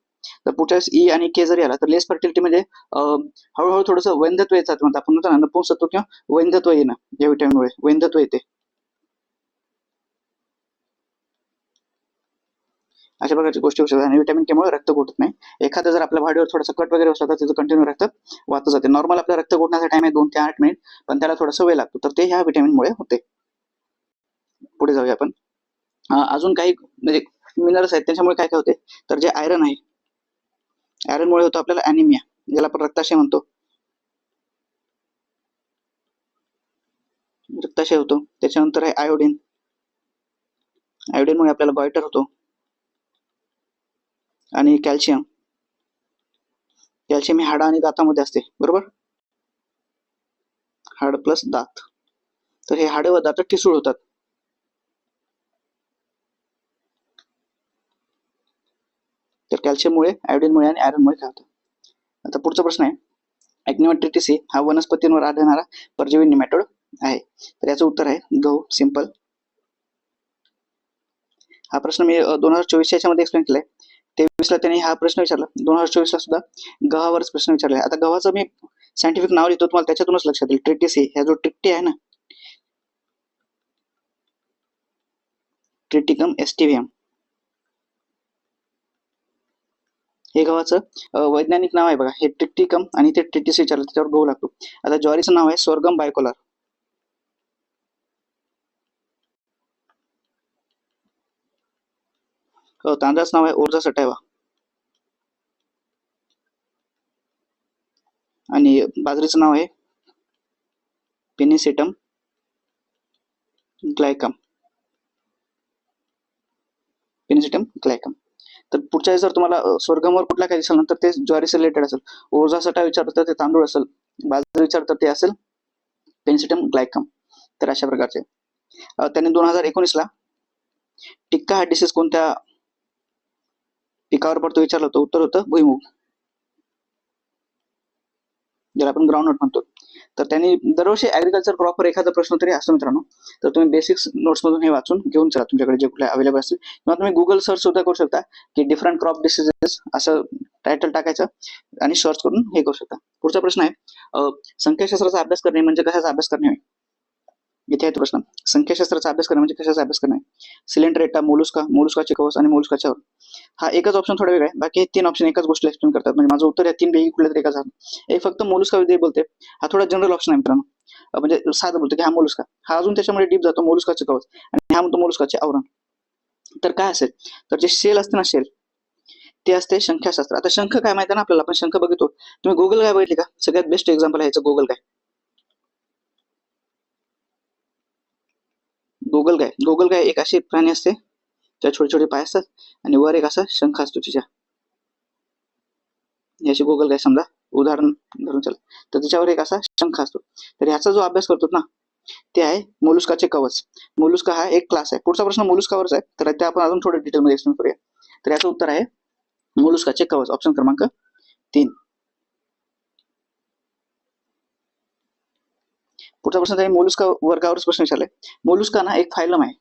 तर पुढच्या वेळेस ई आणि के जरी आला तर लेस फर्टिलिटी म्हणजे हळूहळू थोडंसं वैंधत्व येतात, म्हणतात आपण म्हणतो ना, नपुंसकत्व किंवा वैंधत्व येणं, या विटॅमिनमुळे वैंधत्व येते. अशा प्रकारची गोष्टी होऊ शकतात. आणि विटॅमिन के मुळे रक्त गोठत नाही. एखादा जर आपल्या बॉडीवर थोडासा कट वगैरे असला तर तिथं कंटिन्यू रक्त वाहत जाते. नॉर्मल आपल्या रक्त गोठण्याचा टाइम आहे 2 ते 8 मिनिट, पण त्याला थोडासा वेळ लागतो, तर ते ह्या विटॅमिनमुळे होते. पुढे जाऊया आपण. अजून काही म्हणजे मिनरल्स आहेत त्याच्यामुळे काय काय होते, तर जे आयरन आहे, आयरनमुळे होतो आपल्याला अॅनिमिया, ज्याला आपण रक्ताशय म्हणतो, रक्ताशय होतो. त्याच्यानंतर आहे आयोडीन, आयोडीनमुळे आपल्याला गॉयटर होतो. आणि कॅल्शियम, कॅल्शियम हे हाडं आणि दातामध्ये असते, बरोबर, हाड प्लस दात, तर हे हाडं व दात ठिसूळ होतात. तर कॅल्शियममुळे, आयोडीनमुळे आणि आयरनमुळे काय होतं. आता पुढचा प्रश्न आहे, ॲक्टिनिव्हा हा वनस्पतींवर आढळणारा परजीवी निमॅटोड आहे. तर याचं उत्तर आहे गहू, सिंपल. हा प्रश्न मी 2024 याच्यामध्ये एक्सप्लेन केलाय. 23 ला त्यांनी हा प्रश्न विचारला, 2024 ला सुद्धा गव्हावरच प्रश्न विचारलाय. आता गव्हाचं मी सायंटिफिक नाव लिहितो, तुम्हाला त्याच्यातूनच लक्षात येईल. ट्रिटिसी, ह्या जो ट्रिक्टी आहे ना, ट्रिटिकम एस्टिवियम, हे गव्हाचं वैज्ञानिक नाव आहे बघा. हे ट्रिक्टिकम आणि ते ट्रिटिसी विचारलं, त्याच्यावर गहू लागतो. आता ज्वारीचं नाव आहे सोर्गम बायकोलार, तांदळाचं नाव आहे ओर्झा सटायवा, आणि बाजरीचं नाव आहे पेनिसेटम ग्लायकम. पेनिसिडियम ग्लायकम. तर पुढच्या वेळेस जर तुम्हाला स्वर्गमोर कुठला काय दिसेल तर ते ज्वारीशी रिलेटेड असेल, ओझा सटा विचारलं तर ते तांदूळ असेल, बाजरी विचारलं तर ते असेल पेनिसिडियम ग्लायकम. तर अशा प्रकारचे त्यांनी 2019 ला टिक्का हा डिसीज कोणत्या पिकावर पडतो विचारलं होतं. उत्तर होतं भुईमुग, ज्याला आपण ग्राउंडनट म्हणतो. तर त्यांनी दरवर्षी ऍग्रिकल्चर क्रॉपवर एखादा प्रश्न तरी असतो मित्रांनो. तर तुम्ही बेसिक्स नोट्स मधून हे वाचून घेऊन चला तुमच्याकडे जे कुठले अवेलेबल असतील, किंवा तुम्ही गुगल सर्च सुद्धा करू शकता की डिफरंट क्रॉप डिसीजेस असं टायटल टाकायचं आणि सर्च करून हे करू शकता. पुढचा प्रश्न आहे संख्याशास्त्राचा अभ्यास करणे म्हणजे कशाचा अभ्यास करणे आहे. इथे आहे तो प्रश्न. संख्याशास्त्राचा अभ्यास करणे म्हणजे कशाचा अभ्यास करणे. सिलेंड्रेटा, मोलुस्का, मोलुस्काचे कवच आणि मोलुस्काच्या. हा एकच ऑप्शन थोडा वेगळा आहे, बाकी हे 3 ऑप्शन एकाच गोष्टीला एक्सप्लेन करतात. म्हणजे माझं उत्तर या 3 पैकी कुठल्या तरी एका झालं. एक फक्त मोलुस्का विषयी बोलते, हा थोडा जनरल ऑप्शन आहे मित्रांनो. म्हणजे साधं बोलतो की हा मोलुस्का, हा अजून त्याच्यामध्ये डीप जातो मोलुस्काचे कवच, आणि हा म्हणतो मोलुस्काचे आवरण. तर काय असेल तर जे शेल असते ना, शेल ते असते संख्याशास्त्र. आता शंख काय माहिती ना आपल्याला, आपण शंख बघतो. तुम्ही गुगल काय बघितले का. सगळ्यात बेस्ट एक्झाम्पल आहे गुगल काय. गुगल काय एक अशी प्राणी असते त्या छोटे छोटे पाय असतात आणि वर एक असा शंख असतो तिच्या. याची गुगल काय समजा उदाहरण धरून चला, तर त्याच्यावर एक असा शंख असतो. तर ह्याचा जो अभ्यास करतो ना ते आहे मोलुस्काचे कवच. मोलुस्का हा एक क्लास आहे. पुढचा प्रश्न मोलुस्कावरच आहे, तर ते आपण अजून थोडं डिटेलमध्ये एक्सप्लेन करूया. तर याचं उत्तर आहे मोलुस्काचे कवच, ऑप्शन क्रमांक 3. पुढचा प्रश्न आहे मोलुस्का वर्गावरच प्रश्न विचारलाय. मोलुस्का ना एक फायलम आहे,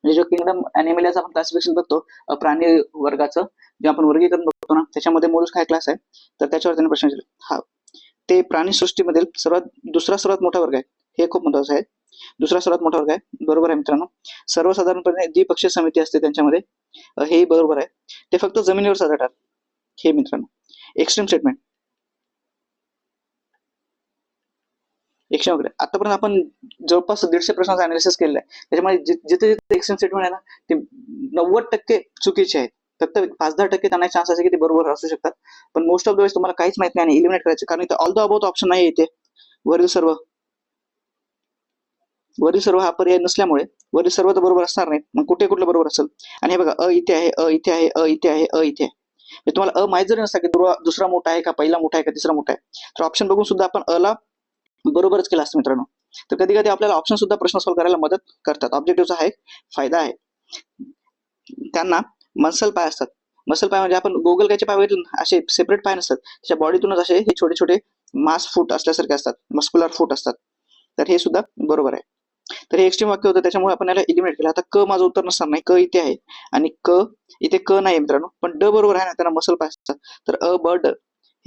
म्हणजे जो किंगडम ॲनिमलियाचं आपण क्लासिफिकेशन बघतो प्राणी वर्गाचं जे आपण वर्गीकरण बघतो ना, त्याच्यामध्ये मोलुस्का हा क्लास आहे. तर त्याच्यावर त्यांनी प्रश्न विचारले. हा ते प्राणी सृष्टीमधील दुसरा सर्वात मोठा वर्ग आहे. हे खूप महत्वाचं आहे. दुसरा सर्वात मोठा वर्ग आहे, बरोबर आहे मित्रांनो. सर्वसाधारणपणे द्विपक्षीय समिती असते त्यांच्यामध्ये, हे बरोबर आहे. ते फक्त जमिनीवर आढळतात हे मित्रांनो. एक्स्ट्रीम स्टेटमेंट वगैरे आतापर्यंत आपण जवळपास 150 प्रश्नांचं अनालिसिस केलेलं आहे. त्याच्यामध्ये जिथे जिथे एक्स्ट्रीम स्टेटमेंट आहे ना ते 90% चुकीचे आहेत. फक्त 5-10% त्यांना चान्स असे की ते बरोबर असू शकतात, पण मोस्ट ऑफ द वेळेस तुम्हाला काहीच माहित नाही आणि इलिमिनेट करायचं, कारण इथे ऑल द अबाउट ऑप्शन नाही येते. वरील सर्व हा पर्याय नसल्यामुळे वरील सर्व तर बरोबर असणार नाही, मग कुठलं बरोबर असेल. आणि हे बघा अ इथे आहे, अ इथे आहे, अ इथे आहे, अ इथे आहे. तुम्हाला अ माहित जरी नसता की दुसरा मोठा आहे का, पहिला मोठा आहे का, तिसरा मोठा आहे, तर ऑप्शन बघून सुद्धा आपण अ ला बरोबरच केलं असतं मित्रांनो. तर कधी कधी आपल्याला ऑप्शन सुद्धा प्रश्न सॉल्व्ह करायला मदत करतात. ऑब्जेक्टिव्हचा हा एक फायदा आहे. त्यांना मसल पाय असतात. मसल पाय म्हणजे आपण गुगल कायचे पाय बघितले असे सेपरेट पाय नसतात, त्याच्या बॉडीतूनच असे हे छोटे छोटे मास फूट असल्यासारखे असतात, मस्क्युलर फूट असतात. तर हे सुद्धा बरोबर आहे. तर हे एक्स्ट्रीम वाक्य होतं, त्याच्यामुळे आपण याला इलिमिनेट केलं. आता क माझं उत्तर नसणार नाही, क इथे आहे आणि इथे क नाही मित्रांनो, पण ड बरोबर आहे ना, त्यांना मसल पाय असतात. तर अ ब ड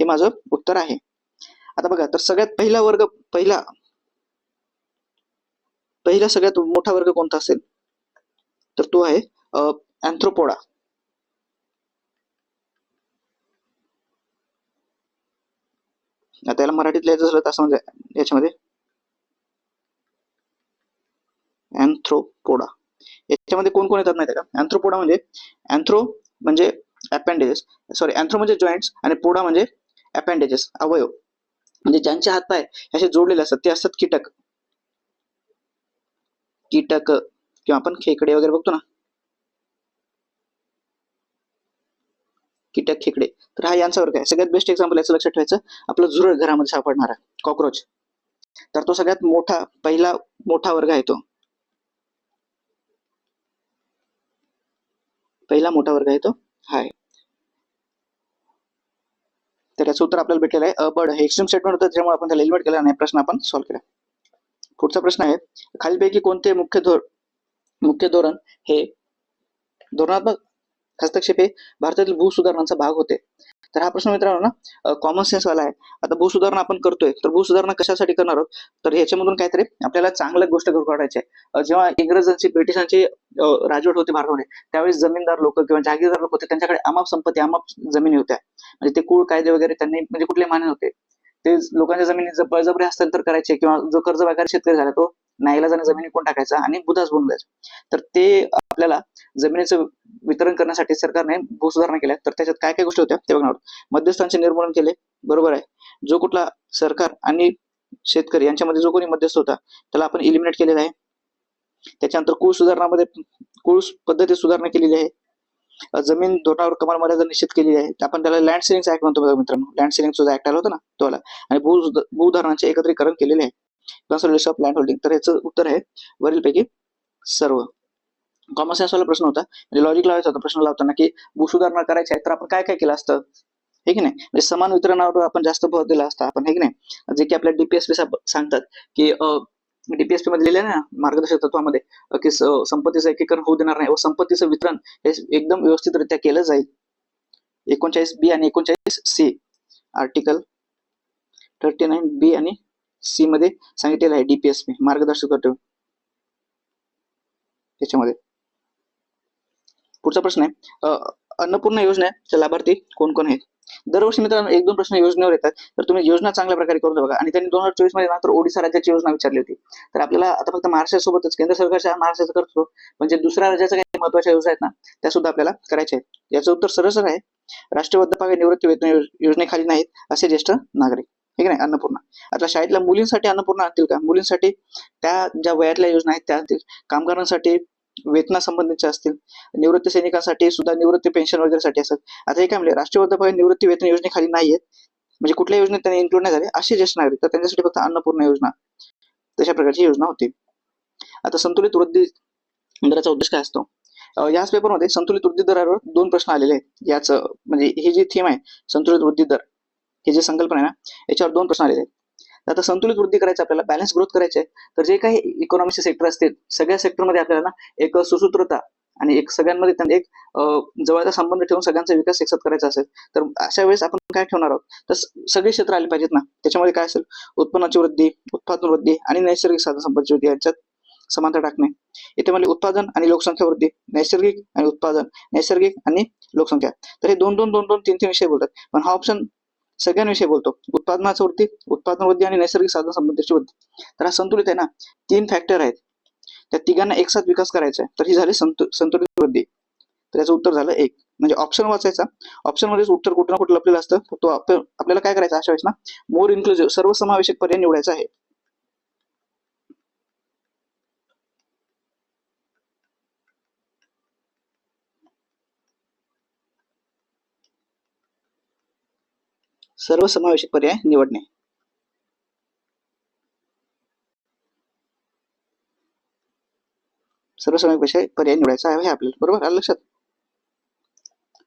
हे माझं उत्तर आहे. आता बघा, तर सगळ्यात पहिला सगळ्यात मोठा वर्ग कोणता असेल, तर तो आहे अँथ्रोपोडा. आता याला मराठीत लिहायचं झालं तर असं म्हणजे याच्यामध्ये अँथ्रोपोडा, याच्यामध्ये कोण कोण येतात माहिती आहे का. अँथ्रोपोडा म्हणजे अँथ्रो म्हणजे अपेंडेजेस, सॉरी अँथ्रो म्हणजे जॉईंट्स आणि पोडा म्हणजे अपेंडेजेस, अवयव. म्हणजे ज्यांचे हातपाय असे जोडलेले असतात ते असतात कीटक किंवा आपण खेकडे वगैरे बघतो ना, कीटक खेकडे. तर हा यांचा वर्ग आहे. सगळ्यात बेस्ट एक्झाम्पल याचं लक्षात ठेवायचं आपलं झुरळ घरामध्ये सापडणारा कॉक्रोच. तर तो सगळ्यात पहिला मोठा वर्ग आहे, तो पहिला मोठा वर्ग आहे, तो हा आहे. तर याचं उत्तर आपल्याला भेटलेलं आहे बड. हे एक्स्ट्रीम स्टेटमेंट होतं, त्याच्यामुळे आपण त्याला एलिमिनेट केलं आणि प्रश्न आपण सॉल्व्ह केला. पुढचा प्रश्न आहे खालीलपैकी कोणते मुख्य धोरण हे धोरणात्मक हस्तक्षेप हे भारतातील भूसुधारणांचा भाग होते. तर हा प्रश्न मित्रांनो ना कॉमन सेन्स वाला आहे. आता भूसुधारणा आपण करतोय, तर भूसुधारणा कशासाठी करणार आहोत, तर ह्याच्यामधून काहीतरी आपल्याला चांगल्या गोष्ट काढायची आहे. जेव्हा इंग्रजांची ब्रिटिशांची राजवट होती भारतामध्ये, त्यावेळेस जमीनदार लोक किंवा जागीरदार लोक होते, त्यांच्याकडे अमाप संपत्ती, अमाप जमिनी होत्या. म्हणजे ते कुळ कायदे वगैरे त्यांनी म्हणजे कुठले मान्य होते, ते लोकांच्या जमिनीचं बळजबरी हस्तांतर करायचे, किंवा जो कर्ज वगैरे शेतकरी झाला तो नाईलाजाने जमिनी कोण टाकायचा आणि बुधास बनवून द्यायचा. तर ते आपल्याला जमिनीचं वितरण करण्यासाठी सरकारने भूसुधारणा केल्या. तर त्याच्यात काय काय गोष्टी होत्या ते बघणार. मध्यस्थांचे निर्मूलन केले, बरोबर आहे. जो कुठला सरकार आणि शेतकरी यांच्यामध्ये जो कोणी मध्यस्थ होता त्याला आपण इलिमिनेट केलेला आहे. त्याच्यानंतर कुळ पद्धती सुधारणा केलेली आहे. जमीन धोरणावर कमाल मर्यादा निश्चित केलेली आहे. आपण त्याला लँड सेलिंग ऍक्ट म्हणतो बघा मित्रांनो. लँड सेलिंगचा जो ऍक्ट आला होता ना तो आला. आणि भूधारणाचे एकत्रीकरण केलेले आहे. Consolidation of land holding. तर याचं उत्तर आहे वरीलपैकी सर्व. कॉमन सेन्स वाला प्रश्न होता, म्हणजे लॉजिक लावायचा होता प्रश्न लावताना की भूसुधारणा करायची आहे तर आपण काय काय केलं असतं, हे की नाही. म्हणजे समान वितरणावर आपण जास्त भर दिला असता आपण, हे की नाही. जे की आपल्या डीपीएसपी सांगतात की डीपीएसपी मध्ये लिहिले ना मार्गदर्शक तत्वामध्ये की संपत्तीचं एकीकरण होऊ देणार नाही व संपत्तीचं वितरण हे एकदम व्यवस्थितरित्या केलं जाईल. 39B आणि 39C आर्टिकल 39B आणि C मध्ये सांगितलेलं आहे डीपीएसपी मार्गदर्शक तत्व. त्याच्यामध्ये पुढचा प्रश्न आहे अन्नपूर्णा योजनेचे लाभार्थी कोण कोण आहेत. दरवर्षी मित्रांनो 1-2 प्रश्न योजनेवर येतात, तर तुम्ही योजना चांगल्या प्रकारे करून बघा. आणि त्यांनी 2024 मध्ये मात्र ओडिशा राज्याची योजना विचारली होती. तर आपल्याला आता फक्त महाराष्ट्रासोबतच केंद्र सरकारच्या महाराष्ट्राचं करतो, म्हणजे दुसऱ्या राज्याच्या काही महत्वाच्या योजना आहेत ना त्या सुद्धा आपल्याला करायच्या आहेत. याचं उत्तर सरळ आहे, राष्ट्रीय वृद्धापकाळ निवृत्ती वेतन योजनेखाली नाहीत असे ज्येष्ठ नागरिक, हे की नाही. अन्नपूर्णा आता शाळेतल्या मुलींसाठी अन्नपूर्णा आणतील का, मुलींसाठी त्या ज्या वयातल्या योजना आहेत त्या आणतील, कामगारांसाठी वेतनासंबंधीच्या असतील, निवृत्ती सैनिकांसाठी सुद्धा निवृत्ती पेन्शन वगैरे साठी असतात. आता हे काय म्हणले, राष्ट्रीय वृद्धापकाळ निवृत्ती वेतन योजनेखाली नाहीयेत, म्हणजे कुठल्या योजनेत त्यांनी इन्क्लूड नाही झाले असे ज्येष्ठ नागरिक, तर त्यांच्यासाठी फक्त अन्नपूर्णा योजना तशा प्रकारची योजना होती. आता संतुलित वृद्धी दराचा उद्देश काय असतो. याच पेपरमध्ये संतुलित वृद्धी दरावर 2 प्रश्न आलेले आहेत. याच म्हणजे ही जी थीम आहे संतुलित वृद्धी दर, ही जी संकल्पना आहे ना याच्यावर 2 प्रश्न आलेले आहेत. आता संतुलित वृद्धी करायचं आपल्याला, बॅलन्स ग्रोथ करायची आहे, तर जे काही इकॉनॉमीचे सेक्टर असतील सगळ्या सेक्टरमध्ये आपल्याला ना एक सुसूत्रता आणि एक सगळ्यांमध्ये त्यांनी एक जवळचा संबंध ठेवून सगळ्यांचा विकास एकसाथ करायचा असेल तर अशा वेळेस आपण काय ठेवणार आहोत, तर सगळे क्षेत्र आले पाहिजेत ना. त्याच्यामध्ये काय असेल, उत्पन्नाची वृद्धी, उत्पादन वृद्धी आणि नैसर्गिक साधन संपत्ती वृद्धी यांच्यात समांतर टाकणे. इथे म्हणजे उत्पादन आणि लोकसंख्या वृद्धी, नैसर्गिक आणि उत्पादन, नैसर्गिक आणि लोकसंख्या. तर हे 2-2-2-2 3-3 विषय बोलतात, पण हा ऑप्शन सगळ्यांविषयी बोलतो. उत्पादनाची वृद्धी, उत्पादन वृद्धी आणि नैसर्गिक साधन संपत्तीची वृद्धी. तर हा संतुलित आहे ना, 3 फॅक्टर आहेत, त्या तिघांना एकसाथ विकास करायचा आहे, तर ही झाली संतुलित वृद्धी. तर याचं उत्तर झालं 1. म्हणजे ऑप्शन वाचायचा, ऑप्शन मध्येच उत्तर कुठं ना कुठं लपलेलं असतं, तो आपल्याला काय करायचं अशा वेळेस ना, मोर इन्क्लुझिव्ह सर्वसमावेशक पर्याय निवडायचा आहे. सर्वसमावेशक पर्याय निवडणे. सर्वसमावेशक पर्याय निवडायचा आहे आपल्याला, बरोबर आलं लक्षात.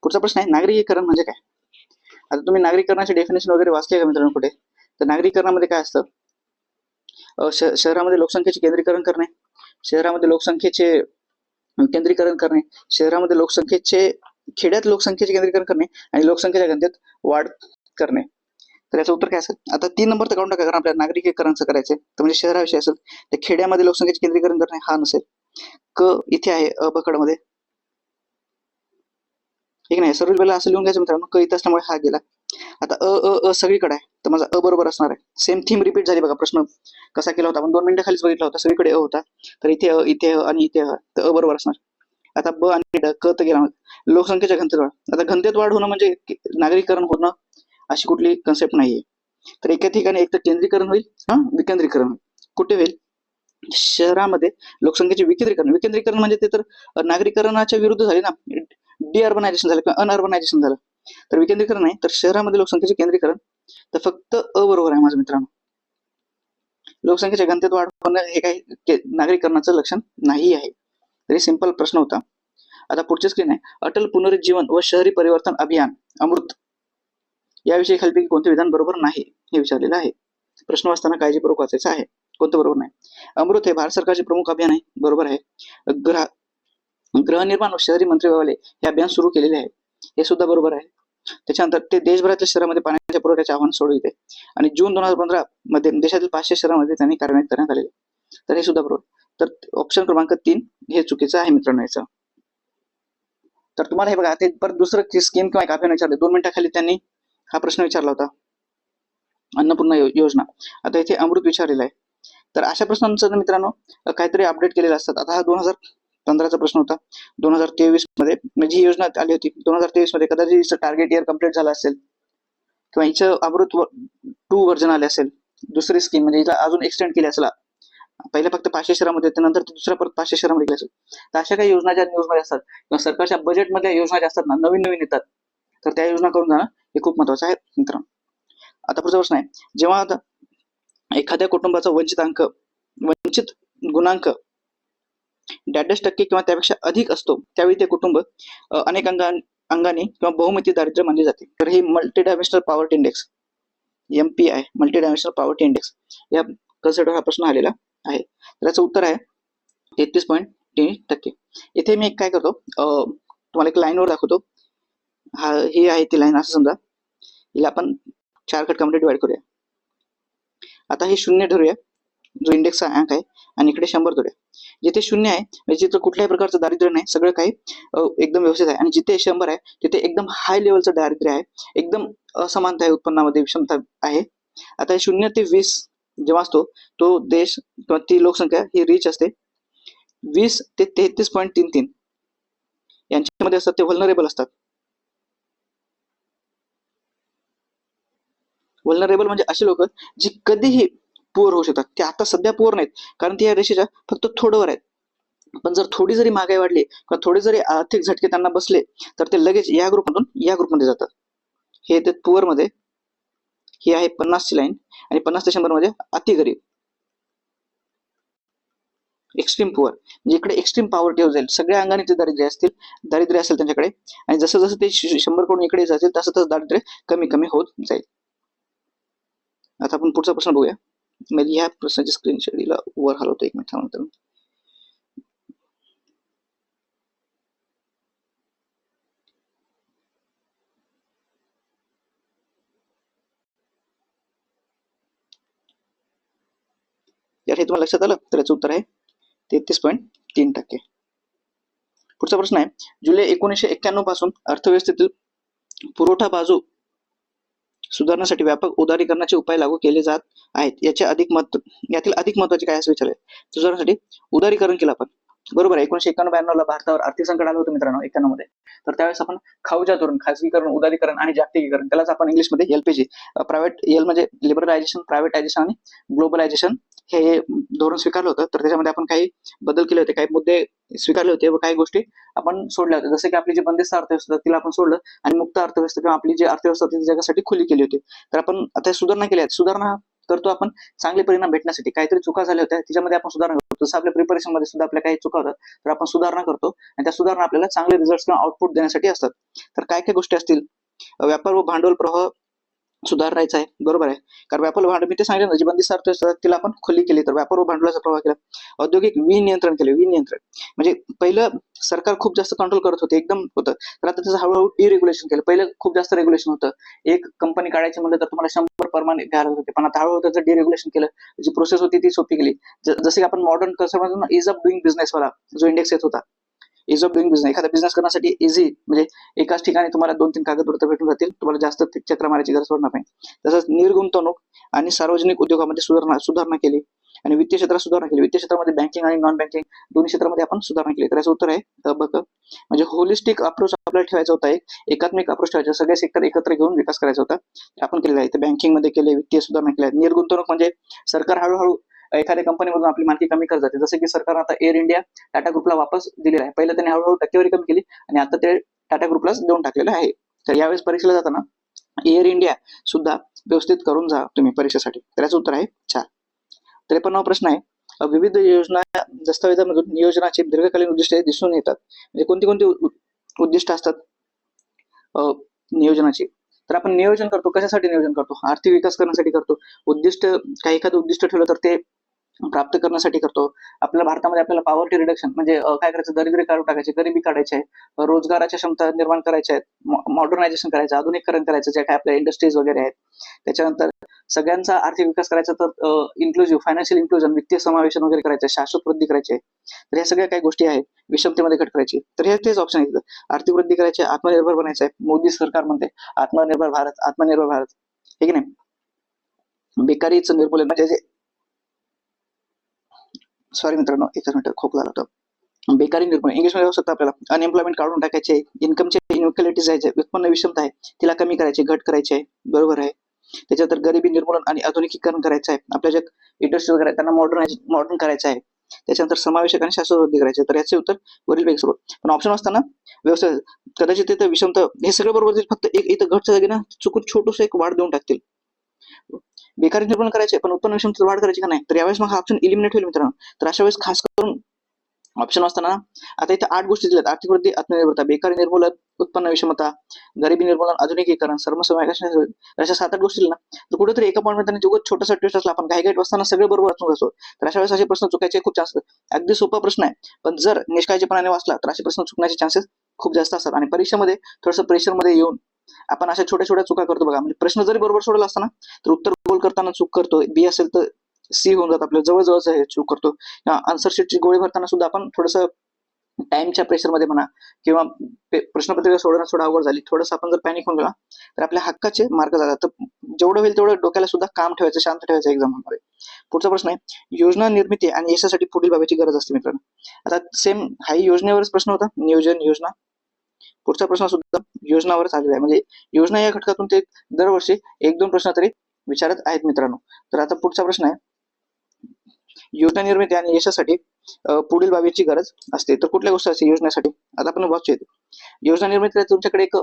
पुढचा प्रश्न आहे नागरिकीकरण म्हणजे काय. आता तुम्ही नागरिकरणाचे डेफिनेशन वगैरे वाचले का मित्रांनो कुठे. तर नागरिकरणामध्ये काय असतं, शहरामध्ये लोकसंख्येचे केंद्रीकरण करणे, शहरामध्ये लोकसंख्येचे केंद्रीकरण करणे, शहरामध्ये लोकसंख्येचे खेड्यात लोकसंख्येचे केंद्रीकरण करणे आणि लोकसंख्येच्या घनतेत वाढ करणे. तर याचं उत्तर काय असेल, आता 3 नंबर तर काढून टाका, कारण आपल्याला नागरिकीकरणचं करायचंय. तर म्हणजे शहराविषयी असेल तर खेड्यामध्ये लोकसंख्येचे केंद्रीकरण करणे हा नसेल. क इथे आहे मध्ये, ठीक नाही. सर्व वेळेला असं लिहून घ्यायचं मित्रांनो, क इथं असल्यामुळे हा गेला. आता अ सगळीकडे आहे, तर माझा अ बरोबर असणार आहे. सेम थीम रिपीट झाली बघा. प्रश्न कसा केला होता आपण 2 मिनिटं खालीच बघितला होता, सगळीकडे अ होता, तर इथे इथे आणि इथे तर अ बरोबर असणार. आता ब आणि ड, क तर गेला. लोकसंख्येच्या घनतेत वाढ. आता घनतेत वाढ होणं म्हणजे नागरीकरण होणं अशी कुठली कन्सेप्ट नाहीये. तर एका ठिकाणी एक तर केंद्रीकरण होईल, विकेंद्रीकरण होईल. कुठे होईल, शहरामध्ये लोकसंख्येचे विकेंद्रीकरण म्हणजे ते तर नागरीकरणाच्या विरुद्ध झाले ना, डिअर्बनायझेशन झालं किंवा अनअर्बनायझेशन झालं. तर विकेंद्रीकरण नाही, तर शहरामध्ये लोकसंख्येचे केंद्रीकरण. तर फक्त अ बरोबर आहे माझ्या मित्रांनो. लोकसंख्येच्या घनतेत वाढ होणं हे काही नागरीकरणाचं लक्षण नाही आहे. तरी सिंपल प्रश्न होता. आता पुढची स्क्रीन आहे, अटल पुनरुज्जीवन व शहरी परिवर्तन अभियान अमृत याविषयी खालीपैकी कोणते विधान बरोबर नाही हे विचारलेलं आहे. प्रश्न वाचताना काळजीपूर्वक वाचायचं आहे, कोणतं बरोबर नाही. अमृत हे भारत सरकारचे प्रमुख अभियान आहे, बरोबर आहे. गृहनिर्माण व शहरी मंत्रालयाने हे अभियान सुरू केलेले आहे, हे सुद्धा बरोबर आहे. त्याच्यानंतर ते देशभरातील शहरांमध्ये पाण्याच्या पुरवठ्याचे आव्हान सोडविते आणि जून 2015 मध्ये देशातील 500 शहरांमध्ये त्यांनी कार्यान्वित करण्यात आले, तर हे सुद्धा बरोबर. तर ऑप्शन क्रमांक 3 हे चुकीचं आहे मित्रांनो याचं. तर तुम्हाला हे बघा, ते परत दुसरं स्कीम किंवा एक अभियान विचारले 2 मिनिटाखाली त्यांनी हा प्रश्न विचारला होता, अन्नपूर्णा योजना. आता इथे अमृत विचारलेला आहे. तर अशा प्रश्नांचं मित्रांनो काहीतरी अपडेट केलेलं असतात. आता हा 2015चा प्रश्न होता, 2023 मध्ये म्हणजे ही योजना आली होती. 2023 मध्ये कदाचित हिचं टार्गेट इयर कम्प्लीट झालं असेल किंवा हिचं अमृत 2 व्हर्जन आले असेल, दुसरी स्कीम म्हणजे हिला अजून एक्सटेंड केली असेल पहिल्या फक्त 500 शहरामध्ये होते, नंतर दुसऱ्या परत 500 शहरामध्ये गेले असेल. तर अशा काही योजना ज्या न्यूजमध्ये असतात किंवा सरकारच्या बजेटमधल्या योजना ज्या असतात ना, नवीन नवीन येतात, तर त्या योजना करून जाणं हे खूप महत्वाचं आहे मित्रांनो. आता पुढचा प्रश्न आहे, जेव्हा आता एखाद्या कुटुंबाचा वंचित गुणांक 1.5% किंवा त्यापेक्षा अधिक असतो, त्यावेळी ते कुटुंब अनेक अंगाने किंवा बहुमितीय दारिद्र्य मानले जाते. तर हे multi dimensional poverty index MPI multi dimensional poverty index या कन्सेप्टवर हा प्रश्न आलेला आहे. तर याचं उत्तर आहे 33.3%. इथे मी काय करतो, तुम्हाला एक लाईनवर दाखवतो. हा ही आहे ती लाईन असं समजा, हिला आपण 4 घटकामध्ये डिवाइड करूया. आता हे 0 धरूया, जो इंडेक्सचा अंक आहे, आणि इकडे 100 धरूया. जिथे 0 आहे म्हणजे जिथे कुठल्याही प्रकारचं दारिद्र्य नाही, सगळं काही एकदम व्यवस्थित आहे. आणि जिथे 100 आहे तिथे एकदम हाय लेवलचं दारिद्र्य आहे, एकदम असमानता आहे, उत्पन्नामध्ये विषमता आहे. आता 0 ते 20 जेव्हा असतो, तो देश किंवा ती लोकसंख्या ही रिच असते. 20 ते 33.33 यांच्यामध्ये असतात ते व्हल्नरेबल असतात. व्हल्नरेबल म्हणजे असे लोक जी कधीही पुअर होऊ शकतात. ते आता सध्या पुअर नाहीत, कारण ते या रेषेच्या फक्त थोडंवर आहेत. पण जर थोडी जरी महागाई वाढली किंवा थोडे जरी आर्थिक झटके त्यांना बसले, तर ते लगेच या ग्रुपमधून या ग्रुपमध्ये जातात. हे येते पुअर मध्ये, ही आहे 50 ची लाईन, आणि 50 ते 100 मध्ये अति गरीब, एक्स्ट्रीम पुअर. म्हणजे इकडे एक्स्ट्रीम पॉवर्टी होत जाईल, सगळ्या अंगाने ते दारिद्र्य असेल त्यांच्याकडे, आणि जसं जसं ते 100 कडून इकडे जातील तसं तसं दारिद्र्य कमी कमी होत जाईल. आता आपण पुढचा प्रश्न बघूया. म्हणजे ह्या प्रश्नाची स्क्रीन शेअरिंगला वर हलवतो, एक मिनिट थांबतो. हे तुम्हाला लक्षात आलं, तर याचं उत्तर आहे 33.3%. पुढचा प्रश्न आहे, जुलै 1991 पासून अर्थव्यवस्थेतील पुरवठा बाजू सुधारण्यासाठी व्यापक उदारीकरणाचे उपाय लागू केले जात आहेत. यातील अधिक महत्वाचे काय असं विचारले. सुधारण्यासाठी उदारीकरण केलं आपण, बरोबर आहे. 1991-92 भारतावर आर्थिक संकट आलं होतं मित्रांनो, 91 मध्ये. तर त्यावेळेस आपण खाऊच्या धोरण, खासगीकरण, उदारीकरण आणि जागतिकीकरण, त्यालाच आपण इंग्लिशमध्ये LPG, प्रायव्हेट, एल म्हणजे लिबरलायझेशन, प्रायव्हेटायझेशन आणि ग्लोबलायझेशन, हे धोरण स्वीकारलं होतं. तर त्याच्यामध्ये आपण काही बदल केले होते, काही मुद्दे स्वीकारले होते व काही गोष्टी आपण सोडल्या होत्या. जसे की आपली जी बंदिस्त अर्थव्यवस्था तिला आपण सोडलं, आणि मुक्त अर्थव्यवस्था किंवा आपली जी अर्थव्यवस्था होती ती जगासाठी खुली केली होती. तर आपण आता सुधारणा केल्या आहेत. सुधारणा करतो आपण चांगले परिणाम भेटण्यासाठी. काहीतरी चुका झाल्या होत्या त्याच्यामध्ये आपण सुधारणा करतो. जसं आपल्या प्रिपरेशन मध्ये सुद्धा आपल्या काही चुका होतात, तर आपण सुधारणा करतो, आणि त्या सुधारणा आपल्याला चांगले रिझल्ट किंवा आउटपुट देण्यासाठी असतात. तर काय काय गोष्टी असतील, व्यापार व भांडवल प्रवाह सुधारायचा आहे, बरोबर आहे. कारण व्यापार व भांडवल, मी ते सांगितलं ना, जी बंदिस्त अर्थव्यवस्था तिला आपण खुली केली, तर व्यापार व भांडवलाचा प्रवाह केला. औद्योगिक विनियंत्रण केले. विनियंत्रण म्हणजे पहिलं सरकार खूप जास्त कंट्रोल करत होते, एकदम होतं. तर आता त्याचं हळूहळू डिरेग्युलेशन केलं. पहिलं खूप जास्त रेग्युलेशन होतं. एक कंपनी काढायची म्हणलं तर तुम्हाला 100 परमाने घ्यायला होते, पण आता हळूहळू त्याचं डिरेग्युलेशन केलं. जी प्रोसेस होती ती सोपी केली. जसे की आपण मॉडर्न कसं म्हणतो ना, इज ऑफ डुईंग बिझनेस वाला जो इंडेक्स येत होता, इज ऑफ डुईंग बिझनेस, एखादा बिझनेस करण्यासाठी इझी, म्हणजे एकाच ठिकाणी तुम्हाला 2-3 कागदपत्र भेटून जातील, तुम्हाला जास्त चक्र मारायची गरज पडणार नाही. तसंच निर्गुंतवणूक आणि सार्वजनिक उद्योगामध्ये सुधारणा केली, आणि वित्तीय क्षेत्रात सुधारणा केली. वित्तीय क्षेत्रामध्ये बँकिंग आणि नॉन बँकिंग दोन्ही क्षेत्रामध्ये आपण सुधारणा केली. तर याचं उत्तर आहे बघ, म्हणजे होलिस्टिक अप्रोच आपल्याला ठेवायचा होता, एक एकात्मिक अप्रोच ठेवायचा, सगळे सेक्टर एकत्र घेऊन विकास करायचा होता. आपण केलेला आहे. बँकिंग मध्ये केले, वित्तीय सुधारणा केल्या. निर्गुंतवणूक म्हणजे सरकार हळूहळू एखाद्या कंपनीमधून आपली मालकी कमी करत जाते. जसं की सरकार आता एअर इंडिया टाटा ग्रुपला वापस दिलेला आहे. पहिलं त्याने हळूहळू टक्केवारी कमी केली, आणि आता ते टाटा ग्रुपलाच देऊन टाकलेलं आहे. तर यावेळेस परीक्षेला जाताना एअर इंडिया सुद्धा व्यवस्थित करून जा तुम्ही परीक्षेसाठी. तर याचं उत्तर आहे 4. 53वा प्रश्न आहे, विविध योजना दस्तावेजामधून नियोजनाची दीर्घकालीन उद्दिष्टे दिसून येतात. म्हणजे कोणती कोणती उद्दिष्ट असतात नियोजनाची. तर आपण नियोजन करतो, कशासाठी नियोजन करतो, आर्थिक विकास करण्यासाठी करतो. उद्दिष्ट, काही एखादं उद्दिष्ट ठेवलं तर ते प्राप्त करण्यासाठी करतो. आपल्या भारतामध्ये आपल्याला पॉवर्टी रिडक्शन म्हणजे काय करायचं, दारिद्र्य काढून टाकायचे, गरिबी काढायची आहे, रोजगाराच्या क्षमता निर्माण करायच्या आहेत, मॉडर्नायझेशन करायचं, आधुनिकीकरण करायचं, जे काय आपल्या इंडस्ट्रीज वगैरे आहेत. त्याच्यानंतर सगळ्यांचा आर्थिक विकास करायचा, तर इन्क्लुझिव्ह फायनान्शियल इन्क्लुजन, वित्तीय समावेशन वगैरे करायचं, शाश्वत वृद्धी करायची आहे. तर ह्या सगळ्या काही गोष्टी आहेत, विषमतेमध्ये घट करायची. तर हे तेच ऑप्शन आहेत. आर्थिक वृद्धी करायची, आत्मनिर्भर बनायचं आहे. मोदी सरकार म्हणते आत्मनिर्भर भारत, आत्मनिर्भर भारत, हे की नाही. बेकारीचं निर्मूलन म्हणजे, सॉरी मित्रांनो, एकच मिनिट, खोकला आला होता. बेकारी निर्मूलन इंग्लिशमध्ये होऊ शकतं आपल्याला. अनएम्प्लॉयमेंट काढून टाकायचे, इन्कमचे इनइक्वॅलिटीज आहे, उत्पन्न विषमता आहे तिला कमी करायची, घट करायची आहे, बरोबर आहे. त्याच्यानंतर गरिबी निर्मूलन आणि आधुनिकीकरण करायचं आहे. आपल्या ज्या इंडस्ट्री वगैरे त्यांना मॉडर्न करायचं आहे. त्याच्यानंतर समावेशक आणि शाश्वत वृद्धी करायची. तर याचे उत्तर वरील पैकी सर्व. पण ऑप्शन असताना व्यवस्थित कदाचित तिथे विषमता हे सगळं बरोबर जाईल, फक्त एक इथं घटच्या जागी ना चुकून छोटूस एक वाढ देऊन टाकतील. बेकारी निर्मूलन करायचे पण उत्पन्न विषमतेत वाढ करायची का नाही, तर यावेळेस मग हा ऑप्शन इलिमिनेट होईल मित्रांनो. तर अशा वेळेस खास करून ऑप्शन असताना आता इथे 8 गोष्टी दिल्यात: आर्थिक वृद्धी, आत्मनिर्भरता, बेकारी निर्मूलन, उत्पन्न विषमता, गरिबी निर्मूलन, आधुनिकीकरण, सर्वसमावेशक. अशा 7-8 गोष्टी ना, तर कुठेतरी एका पॉईंट मध्ये जो छोटासा ट्विस्ट असला, आपण घाईघाईत वाचताना सगळे बरोबर वाचून असतो, तर अशा वेळेस असे प्रश्न चुकायचे खूप चान्स. अगदी सोपा प्रश्न आहे, पण जर निष्काळजीपणाने वाचला तर असे प्रश्न चुकण्याचे चान्सेस खूप जास्त असतात. आणि परीक्षेमध्ये थोडंसं प्रेशर मध्ये येऊन आपण अशा छोट्या छोट्या चुका करतो बघा. म्हणजे प्रश्न जरी बरोबर सोडला असताना तर उत्तर गोल करताना चूक करतो. बी असेल तर सी होऊन जात, आपल्या जवळजवळच चूक करतो. आन्सर शीटची गोळी भरताना सुद्धा आपण थोडंसं टाइमच्या प्रेशरमध्ये म्हणा किंवा प्रश्नपत्रिका सोडवणं थोडं अवघड झाली, थोडंसं आपण जर पॅनिक होऊन गेला तर आपल्या हक्काचे मार्क जातात. तर जेवढं होईल तेवढं डोक्याला सुद्धा काम ठेवायचं, शांत ठेवायचं एक्झाम मध्ये. पुढचा प्रश्न आहे, योजना निर्मिती आणि यशासाठी पुढील बाबीची गरज असते मित्रांनो. आता सेम हाही योजनेवरच प्रश्न होता, नियोजन योजना. पुढचा प्रश्न सुद्धा योजनावरच आलेला आहे. म्हणजे योजना या घटकातून ते दरवर्षी 1-2 प्रश्न तरी विचारत आहेत मित्रांनो. तर आता पुढचा प्रश्न आहे, योजना निर्मिती आणि यशासाठी पुढील बाबीची गरज असते. तर कुठल्या गोष्टी असते योजनेसाठी, आता आपण वाचूया. योजना निर्मिती तुमच्याकडे एक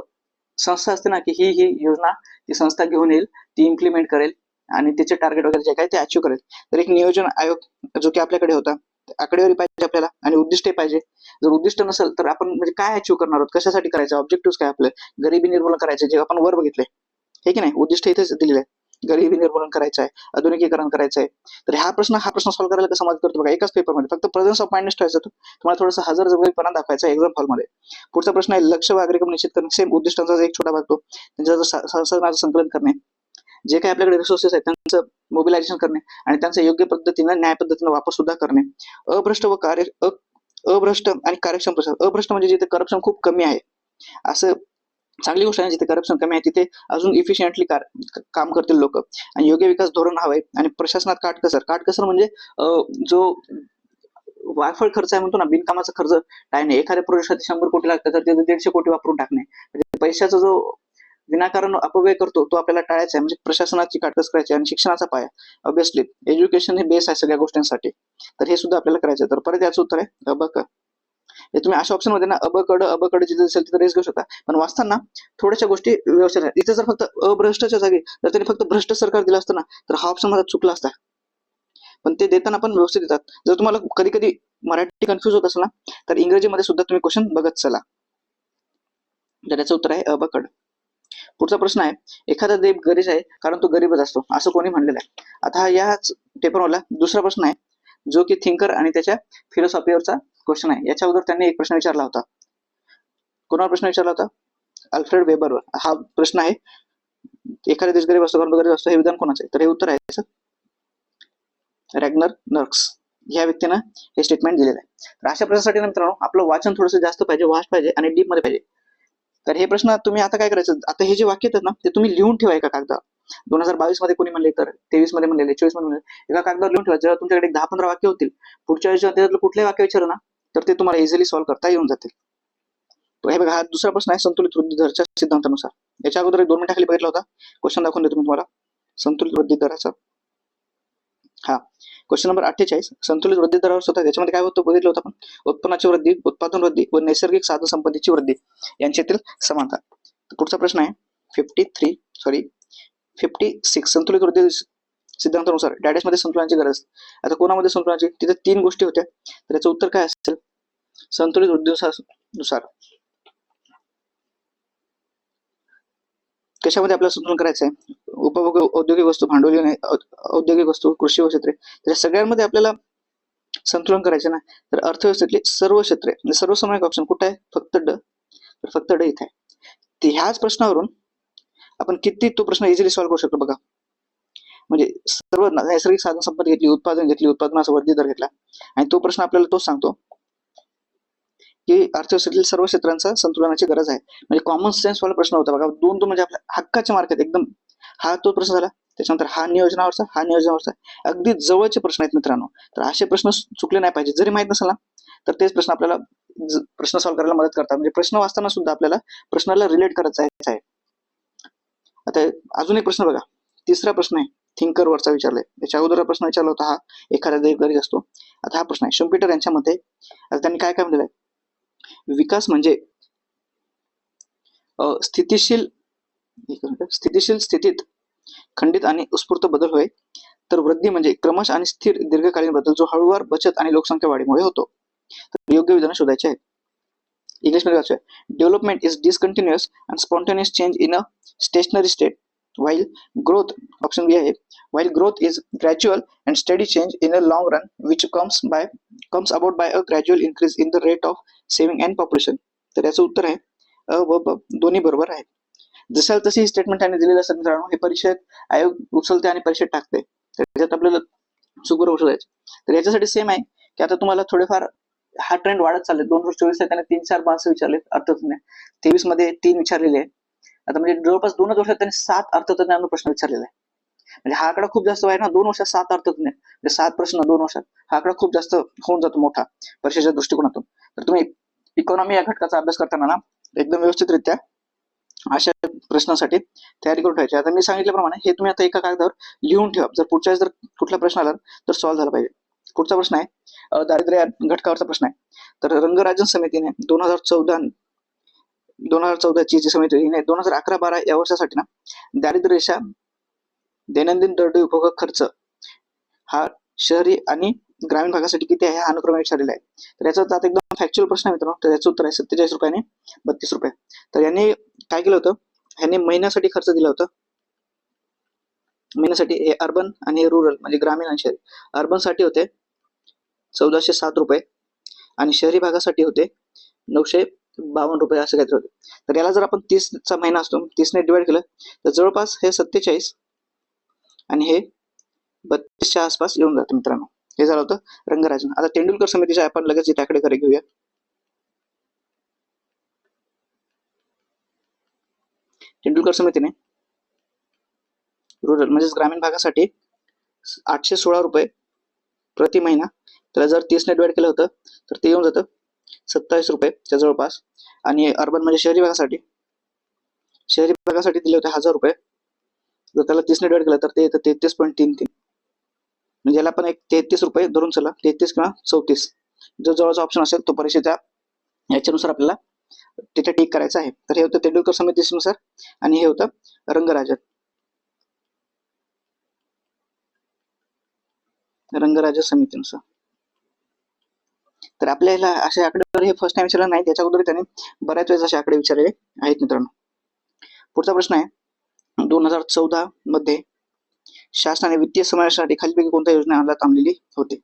संस्था असते ना, की ही योजना ती संस्था घेऊन येईल, ती इम्प्लिमेंट करेल आणि त्याचे टार्गेट वगैरे जे काय ते अचीव्ह करेल. तर एक नियोजन आयोग जो की आपल्याकडे होता, आकडेवारी पाहिजे आपल्याला आणि उद्दिष्टे पाहिजे. जर उद्दिष्ट नसेल तर आपण म्हणजे काय अचीव्ह करणार आहोत, कशासाठी करायचं, ऑब्जेक्टिव्ह काय आपले, गरिबी निर्मूलन करायचे जे आपण वर बघितले, हे की नाही, उद्दिष्ट इथेच दिलेले आहे. गरिबी निर्मूलन करायचं आहे, आधुनिकीकरण करायचं आहे. तर हा प्रश्न सॉल्व्ह करायला कसा मदत करतो बघा, एकाच पेपरमध्ये फक्त प्रेझन्स ऑफ माइंड ठेवायचं, तुम्हाला थोडंसं हजरजबाबीपणा दाखवायचा एक्झाम हॉलमध्ये. पुढचा प्रश्न आहे, लक्ष्य व अग्रक्रम निश्चित करणे. सेम उद्दिष्टांचा एक छोटा भाग तो, त्यांचं संसाधनाचं संकलन करणे, जे काही आपल्याकडे रिसोर्सेस आहेत त्यांचं मोबिलायझेशन करणे आणि त्यांचा योग्य पद्धतीनं न्याय पद्धतीनं वापर सुद्धा करणे. अभ्रष्ट आणि कार्यक्षम प्रशासन. अभ्रष्ट म्हणजे जिथे करप्शन खूप कमी आहे, असं चांगली गोष्ट आहे. जिथे करप्शन कमी आहे तिथे अजून इफिशियंटली काम करतील लोक. आणि योग्य विकास धोरण हवंय. आणि प्रशासनात काटकसर म्हणजे जो वायफळ खर्च आहे म्हणतो ना, बिनकामाचा खर्च टाळणे. एखाद्या प्रोजेक्टसाठी 100 कोटी लागतात तर तिथे 150 कोटी वापरून टाकणे, म्हणजे पैशाचा जो विनाकारण अपव्यय करतो तो आपल्याला टाळायचा आहे. म्हणजे प्रशासनाची काटकसर करायची. आणि शिक्षणाचा पाया, ऑब्विसली एज्युकेशन हे बेस आहे सगळ्या गोष्टींसाठी, तर हे सुद्धा आपल्याला करायचं. तर परत याचं उत्तर आहे अबक. हे तुम्ही अशा ऑप्शन मध्ये ना अबकड जिथे असेल तिथे रेस घेऊ शकता, पण वाचताना थोड्याशा गोष्टी व्यवस्थित आहेत. इथे जर फक्त अभ्रष्टाच्या जागी जर त्यांनी फक्त भ्रष्ट सरकार दिलं असतं ना, तर हा ऑप्शन माझा चुकला असता. पण ते देताना पण व्यवस्थित देतात. जर तुम्हाला कधी कधी मराठी कन्फ्युज होत असेल ना, तर इंग्रजीमध्ये सुद्धा तुम्ही क्वेश्चन बघत चला. तर याचं उत्तर आहे अबकड. पुढचा प्रश्न आहे, एखादा देव गरीब आहे कारण तो गरीबच असतो, असं कोणी म्हणलेलं आहे. आता याच पेपरवाला दुसरा प्रश्न आहे, जो की थिंकर आणि त्याच्या फिलॉसॉफीवरचा क्वेश्चन आहे. याच्या अगोदर त्यांनी एक प्रश्न विचारला होता. कोणावर प्रश्न विचारला होता? अल्फ्रेड वेबरवर. हा प्रश्न आहे, एखादा देश गरीब असतो कारण गरीब असतो, हे विधान कोणाचं आहे? तर हे उत्तर आहे रॅग्नर नर्क्स ह्या व्यक्तीनं हे स्टेटमेंट दिलेलं आहे. तर अशा प्रश्नासाठी मित्रांनो आपलं वाचन थोडंसं जास्त पाहिजे, वास्ट पाहिजे आणि डीप मध्ये पाहिजे. तर हे प्रश्न तुम्ही आता काय करायचं, आता हे जे वाक्य आहेत ना ते तुम्ही लिहून ठेवा एका कागदावर. 2022 मध्ये कोणी म्हणले, तर 23 मध्ये म्हणलेले, 24 मध्ये म्हणले, एका कागदावर लिहून ठेवा. जेव्हा तुमच्याकडे 10-15 वाक्य होतील, पुढच्या वेळेस त्यातलं कुठल्याही वाक्य विचारलं ना तर ते तुम्हाला इझिली सॉल्व्ह करता येऊन जातील. तर हे बघा, हा दुसरा प्रश्न आहे संतुलित वृद्धी दराच्या सिद्धांतानुसार. याच्या अगोदर 2 मिनिटाखाली बघितला होता, क्वेश्चन दाखवून देतो मी तुम्हाला संतुलित वृद्धी दराचा. हा क्वेश्चन नंबर 48, संतुलित वृद्धी दरावर स्वतः. त्याच्यामध्ये काय होतं बघितलं होतं आपण, उत्पन्नाची वृद्धी, उत्पादन वृद्धी व नैसर्गिक साधन संपत्तीची वृद्धी यांच्यातील समानता. पुढचा प्रश्न आहे 56, संतुलित वृद्धी सिद्धांतानुसार डॅडेश संतुलनाची गरज. आता कोणामध्ये संतुलनाची, तिथे 3 गोष्टी होत्या, तर याचं उत्तर काय असेल? संतुलित वृद्धीनुसार कशामध्ये आपल्याला संतुलन करायचं आहे? उपभोग, औद्योगिक वस्तू, भांडवली औद्योगिक वस्तू, कृषी व क्षेत्रे, त्या सगळ्यांमध्ये आपल्याला संतुलन करायचे ना. तर अर्थव्यवस्थेतली सर्व क्षेत्रे, सर्वसमावेशक ऑप्शन कुठे आहे? फक्त ड. तर फक्त ड इथे आहे. ह्याच प्रश्नावरून आपण किती तो प्रश्न इझिली सॉल्व्ह करू शकतो बघा. म्हणजे सर्व नैसर्गिक साधन संपत्ती घेतली, उत्पादनाचा वृद्धी दर घेतला, आणि तो प्रश्न आपल्याला तोच सांगतो की अर्थव्यवस्थेतील सर्व क्षेत्रांचा संतुलनाची गरज आहे. म्हणजे कॉमन सेन्स वाला प्रश्न होता बघा. 2 म्हणजे आपल्या हक्काचे मार्क आहेत एकदम. हा तो प्रश्न झाला. त्याच्यानंतर हा नियोजनावरचा अगदी जवळचे प्रश्न आहेत मित्रांनो. तर असे प्रश्न चुकले नाही पाहिजे. जरी माहित नसेल ना तर तेच प्रश्न आपल्याला प्रश्न सॉल्व्ह करायला मदत करतात. म्हणजे प्रश्न वाचताना सुद्धा आपल्याला प्रश्नाला रिलेट करायचा आहे. आता अजून एक प्रश्न बघा, तिसरा प्रश्न आहे थिंकर वरचा विचारलाय. याच्या अगोदर प्रश्न विचारला होता हा एखाद्या दीर्घकालीन असतो. आता हा प्रश्न आहे शुम्पीटर यांच्या मते. आता त्यांनी काय काय म्हटलेलं आहे, विकास म्हणजे स्थितीशील स्थितीत खंडित आणि उत्स्फूर्त बदल होय, तर वृद्धी म्हणजे क्रमश आणि स्थिर दीर्घकालीन बदल जो हळूवार बचत आणि लोकसंख्या वाढीमुळे होतो. तर योग्य विधान शोधायचे आहेत. इंग्लिश मध्ये वाचूया. Development is discontinuous and spontaneous change in a stationary state while growth, option B आहे, while growth is gradual and steady change in a long run which comes about by a gradual increase in the rate of saving and population. तर याचं उत्तर आहे अ व ब दोन्ही बरोबर आहे. जसं तशी ही स्टेटमेंट त्यांनी दिलेलं असतं मित्रांनो, हे परीक्षेत आयोग उचलते आणि परीक्षेत टाकते. तर त्याच्यात आपल्याला सुपर शोधायचे. तर याच्यासाठी सेम आहे की आता तुम्हाला थोडेफार हा ट्रेंड वाढत चालले. 2024 त्याने 3-4 मार्क्स विचारले अर्थतज्ञ, 23 मध्ये 3 विचारलेले आहे. आता म्हणजे जवळपास 2 वर्षात त्यांनी 7 अर्थतज्ञांना प्रश्न विचारलेला आहे. म्हणजे हा आकडा खूप जास्त आहे ना, 2 वर्षात 7 अर्थतज्ञ म्हणजे 7 प्रश्न 2 वर्षात, हा आकडा खूप जास्त होऊन जातो मोठा परीक्षेच्या दृष्टिकोनातून. तर तुम्ही इकॉनॉमी या घटकाचा अभ्यास करताना ना एकदम व्यवस्थितरित्या अशा प्रश्नासाठी तयारी करून ठेवायची. आता मी सांगितल्याप्रमाणे हे तुम्ही आता एका कागदावर लिहून ठेवा. जर पुढच्या वेळेस जर कुठला प्रश्न आला तर सॉल्व्ह झाला पाहिजे. पुढचा प्रश्न आहे दारिद्र्य घटकावरचा प्रश्न आहे. तर रंगराजन समितीने 2014ची जी समिती हिने 2011-12 या वर्षासाठी ना दारिद्र्य रेषा दैनंदिन दरडोई उपभोग खर्च हा शहरी आणि ग्रामीण भागासाठी किती आहे हा अनुक्रमे विचारलेला आहे. तर याचा आता एकदम फॅक्च्युअल प्रश्न आहे मित्रांनो. तर याचं उत्तर आहे 47 रुपयाने 32 रुपये. तर यांनी काय केलं होतं, ह्यांनी महिन्यासाठी खर्च दिला होता. महिन्यासाठी हे अर्बन आणि हे रुरल म्हणजे ग्रामीण आणि शहरी. अर्बन साठी होते 1407 रुपये आणि शहरी भागासाठी होते 952 रुपये असं काहीतरी होते. तर याला जर आपण 30चा महिना असतो 30ने डिवाइड केलं तर जवळपास हे 47 आणि हे 32च्या आसपास येऊन जातं मित्रांनो. हे झालं होतं रंगराजन. आता तेंडुलकर समितीच्या आपण लगेच इथे आकडेकडे घेऊया. तेंडुलकर समितीने रुरल म्हणजेच ग्रामीण भागासाठी 816 रुपये प्रति महिना, त्याला जर 30ने डिवाइड केलं होतं तर ते येऊन जातं 27 रुपयेच्या जवळपास. आणि अर्बन म्हणजे शहरी भागासाठी दिले होते 1000 रुपये, जर त्याला 30ने डिवाइड केलं तर ते येतं 33.33. म्हणजे याला आपण एक 33 रुपये धरून चला, 33 किंवा 34 जो जवळचा ऑप्शन असेल तो परीक्षेच्या याच्यानुसार आपल्याला तिथे टिक करायचं आहे. तर हे होतं तेंडुलकर समितीनुसार आणि हे होतं रंगराजन समितीनुसार. तर आपल्याला असे आकडे हे फर्स्ट टाइम विचारले नाही, त्याच्या अगोदर त्याने बऱ्याच वेळेस असे आकडे विचारलेले आहेत मित्रांनो. पुढचा प्रश्न आहे 2014 मध्ये शासनाने वित्तीय समावेशासाठी खालीलपैकी कोणत्या योजना अंमलात आणलेली होती.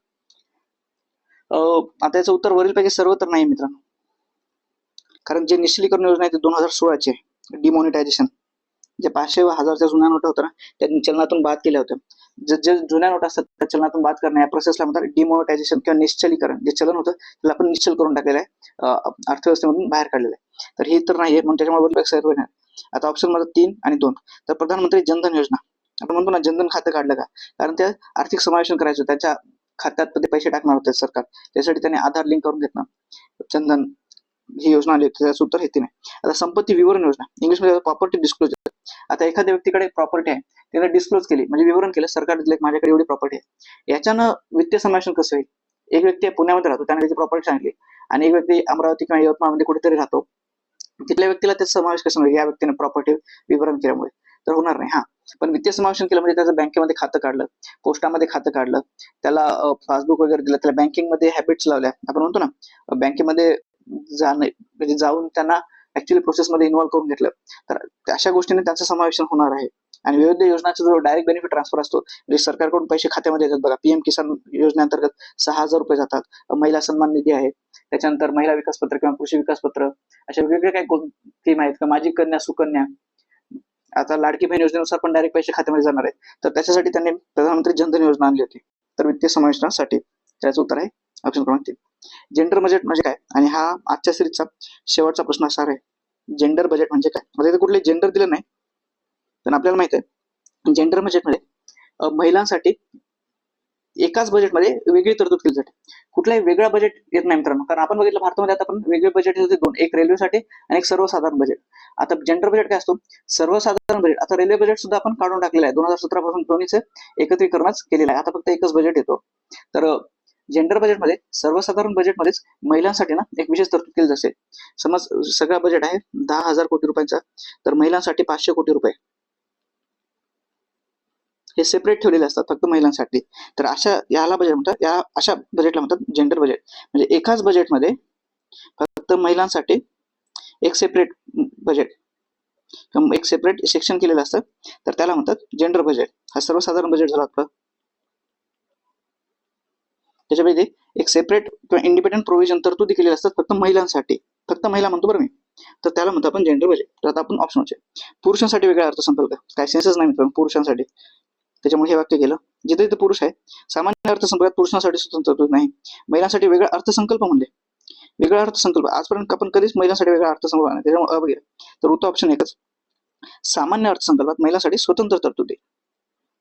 आता याचं उत्तर वरीलपैकी सर्व तर नाही मित्रांनो, कारण जे निश्चलीकरण योजना आहे ते 2016ची आहे. डिमॉनिटायझेशन जे 500 व 1000च्या जुन्या नोटा होत्या ना त्यांनी चलनातून बाद केल्या होत्या. जे जुन्या नोटा असतात त्या चलनातून बाद करण्या या प्रोसेसला म्हणतात डिमॉनिटायझेशन किंवा निश्चलीकरण. जे चलन होतं त्याला आपण निश्चल करून टाकलेलं आहे, अर्थव्यवस्थेमधून बाहेर काढलेलं आहे. तर हे तर नाही म्हणून त्याच्यामुळे सर्व नाही. आता ऑप्शन मध्ये 3 आणि 2. तर प्रधानमंत्री जनधन योजना, आपण म्हणतो ना जनधन खातं काढलं का, कारण त्या आर्थिक समावेशन करायचं, त्यांच्या खात्यात ते पैसे टाकणार होते सरकार, त्यासाठी त्यांनी आधार लिंक करून घेतलं. जनधन ही योजना आली होती, त्याचं उत्तर हे 3 आहे. आता संपत्ती विवरण योजना, इंग्लिशमध्ये प्रॉपर्टी डिस्क्लोजर. आता एखाद्या व्यक्तीकडे प्रॉपर्टी आहे त्याला डिस्क्लोज केली म्हणजे विवरण केलं, सरकार दिलं माझ्याकडे एवढी प्रॉपर्टी आहे. याच्यानं वित्तीय समावेशन कसं होईल. एक व्यक्ती पुण्यामध्ये राहतो त्याने त्याची प्रॉपर्टी सांगितली आणि एक व्यक्ती अमरावती किंवा यवतमाळमध्ये कुठेतरी राहतो, तिथल्या व्यक्तीला त्याचा समावेश कसं होईल या व्यक्तीने प्रॉपर्टी विवरण केल्यामुळे, तर होणार नाही. हा पण वित्तीय समावेशन केलं म्हणजे त्याचं बँकेमध्ये खातं काढलं, पोस्टामध्ये खातं काढलं, त्याला पासबुक वगैरे दिलं, त्याला बँकिंगमध्ये हॅबिट्स लावल्या. आपण म्हणतो ना बँकेमध्ये जाणं म्हणजे जाऊन त्यांना ऍक्च्युअली प्रोसेसमध्ये इन्व्हॉल्व करून घेतलं, तर अशा गोष्टीने त्यांचं समावेशन होणार आहे. आणि विविध योजनांचा जो डायरेक्ट बेनिफिट ट्रान्सफर असतो म्हणजे सरकारकडून पैसे खात्यामध्ये येतात बघा. PM किसान योजनेअंतर्गत 6000 रुपये जातात. महिला सन्मान निधी आहे, त्याच्यानंतर महिला विकास पत्र किंवा कृषी विकास पत्र, अशा वेगवेगळ्या काही स्कीम आहेत का, माझी कन्या सुकन्या. आता लाडकी बहीण योजनेनुसार पण डायरेक्ट पैसे खात्यामध्ये जाणार आहे, तर त्याच्यासाठी त्यांनी प्रधानमंत्री जनधन योजना आणली होती, तर वित्तीय समावेशनासाठी. त्याचं उत्तर आहे ऑप्शन क्रमांक 3. जेंडर बजेट म्हणजे काय, आणि हा आजच्या सिरीजचा शेवटचा प्रश्न असणार आहे. जेंडर बजेट म्हणजे काय. आता इथे कुठले जेंडर दिले नाही, पण आपल्याला माहित आहे जेंडर बजेट मध्ये महिलांसाठी एकाच बजेटमध्ये वेगळी तरतूद केली जाते. कुठलाही वेगळा बजेट येत नाही मित्रांनो, कारण आपण बघितलं भारतामध्ये आता पण वेगळे बजेट होते दोन, एक रेल्वेसाठी आणि एक सर्वसाधारण बजेट. आता जनरल बजेट काय असतो, सर्वसाधारण बजेट. आता रेल्वे बजेट सुद्धा आपण काढून टाकलेलं आहे 2017 पासून दोन्हीचं एकत्रीकरणच केलेलं आहे. आता फक्त एकच बजेट येतो. तर जनरल बजेटमध्ये सर्वसाधारण बजेटमध्येच महिलांसाठी ना एक विशेष तरतूद केली जाते. समज सगळा बजेट आहे 10,000 कोटी रुपयांचा, तर महिलांसाठी 500 कोटी रुपये हे सेपरेट ठेवलेले असतात फक्त महिलांसाठी. तर याला बजेट म्हणतात, या अशा बजेटला म्हणतात जेंडर बजेट. म्हणजे एकाच बजेटमध्ये फक्त महिलांसाठी एक सेपरेट बजेट, एक सेपरेट सेक्शन केलेलं असतं, तर त्याला म्हणतात जेंडर बजेट. हा सर्वसाधारण बजेट झाला आपलं. त्याच्यामध्ये एक सेपरेट किंवा इंडिपेंडंट प्रोव्हिजन तरतुदी केलेल्या असतात फक्त महिलांसाठी. फक्त महिला म्हणतो बरं मी, तर त्याला म्हणतो आपण जेंडर बजेट. तर आता आपण ऑप्शन पुरुषांसाठी वेगळा अर्थसंकल्प, काय सेन्सच नाही मित्रांनो पुरुषांसाठी, त्याच्यामुळे हे वाक्य केलं. जिथे जिथे पुरुष आहे, सामान्य अर्थसंकल्पात पुरुषांसाठी स्वतंत्र तरतूद नाही. महिलांसाठी वेगळा अर्थसंकल्प म्हणले, वेगळा अर्थसंकल्प. आजपर्यंत आपण कधीच महिलांसाठी वेगळा अर्थसंकल्प नाही, त्याच्यामुळे अवघड. तर उत्तर ऑप्शन एकच, सामान्य अर्थसंकल्पात महिलांसाठी स्वतंत्र तरतुदी.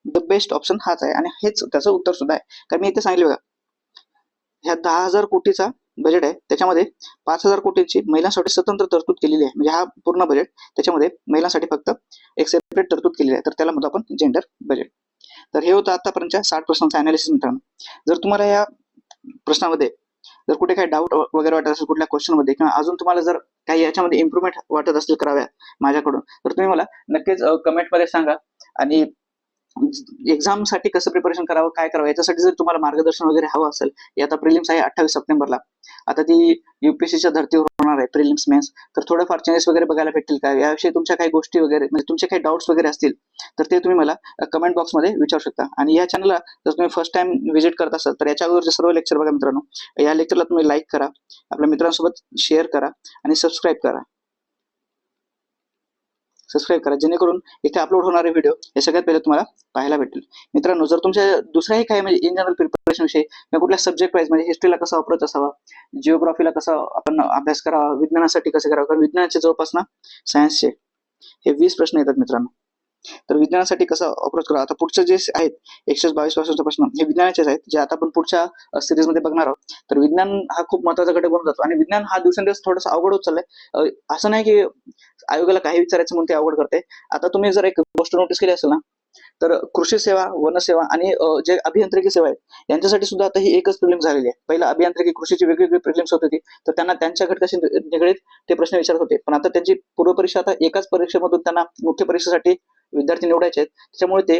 द बेस्ट ऑप्शन हाच आहे आणि हेच त्याचं उत्तर सुद्धा आहे. कारण मी इथे सांगितले बघा, ह्या 10,000 कोटीचा बजेट आहे, त्याच्यामध्ये 5,000 कोटींची महिलांसाठी स्वतंत्र तरतूद केलेली आहे. म्हणजे हा पूर्ण बजेट, त्याच्यामध्ये महिलांसाठी फक्त एक सेपरेट तरतूद केलेली आहे, तर त्याला म्हणतो आपण जेंडर बजेट. तर हे होतं आतापर्यंतच्या 60 प्रश्नांचं अनालिसिस मित्रांनो. जर तुम्हाला या प्रश्नामध्ये जर कुठे काही डाऊट वगैरे वाटत असेल कुठल्या क्वेश्चन मध्ये, किंवा अजून तुम्हाला जर काही याच्यामध्ये इम्प्रुव्हमेंट वाटत असेल कराव्या माझ्याकडून, तर तुम्ही मला नक्कीच कमेंटमध्ये सांगा. आणि एक्झामसाठी कसं प्रिपरेशन करावं, काय करावं, याच्यासाठी जर तुम्हाला मार्गदर्शन वगैरे हवं असेल, हे आता प्रिलिम्स आहे 28 सप्टेंबरला, आता ती युपीएससीच्या धर्तीवर होणार आहे प्रिलिम्स मेन्स, तर थोडंफार चेंजेस वगैरे बघायला भेटतील का, याविषयी तुमच्या काही गोष्टी वगैरे, म्हणजे तुमचे काही डाऊट्स वगैरे असतील, तर ते तुम्ही मला कमेंट बॉक्समध्ये विचारू शकता. आणि या चॅनलला जर तुम्ही फर्स्ट टाइम व्हिजिट करत असाल, तर याच्या अगोदरचे सर्व लेक्चर बघा मित्रांनो. या लेक्चरला तुम्ही लाईक करा, आपल्या मित्रांसोबत शेअर करा आणि सबस्क्राईब करा, जेणेकरून इथे अपलोड होणारे व्हिडिओ हे सगळ्यात पहिले तुम्हाला पाहायला भेटेल. मित्रांनो, जर तुमच्या दुसऱ्याही काही म्हणजे इन जनरल प्रिपरेशन विषयी किंवा कुठल्या सब्जेक्ट वाईज, म्हणजे हिस्ट्रीला कसा अप्रोच असावा, जिओग्राफीला कसा आपण अभ्यास करावा, विज्ञानासाठी कसं करावं, कारण विज्ञानाचे जवळपास ना सायन्सचे हे 20 प्रश्न येतात मित्रांनो. तर विज्ञानासाठी कसं अप्रोच करा, आता पुढचे जे आहेत 122 पासूनचे प्रश्न हे विज्ञानाचेच आहेत, जे आता आपण पुढच्या सिरीज मध्ये बघणार आहोत. तर विज्ञान हा खूप महत्वाचा घटक बनून जातो आणि विज्ञान हा दिवसेंदिवस थोडासा अवघड होत चाललाय. असं नाही की आयोगाला काही विचारायचं म्हणून ते अवघड करते. आता तुम्ही जर एक गोष्ट नोटीस केली असेल ना, तर कृषी सेवा, वनसेवा आणि जे अभियांत्रिकी सेवा आहेत यांच्यासाठी सुद्धा आता ही एकच प्रिलिम्स झालेली आहे. पहिला अभियांत्रिकी कृषीची वेगवेगळी प्रिलिम्स होती, तर त्यांना त्यांच्या घटकाशी निगडीत ते प्रश्न विचारत होते, पण आता त्यांची पूर्व परीक्षा आता एकाच परीक्षेमधून त्यांना मुख्य परीक्षेसाठी विद्यार्थी निवडायचे आहेत. त्याच्यामुळे ते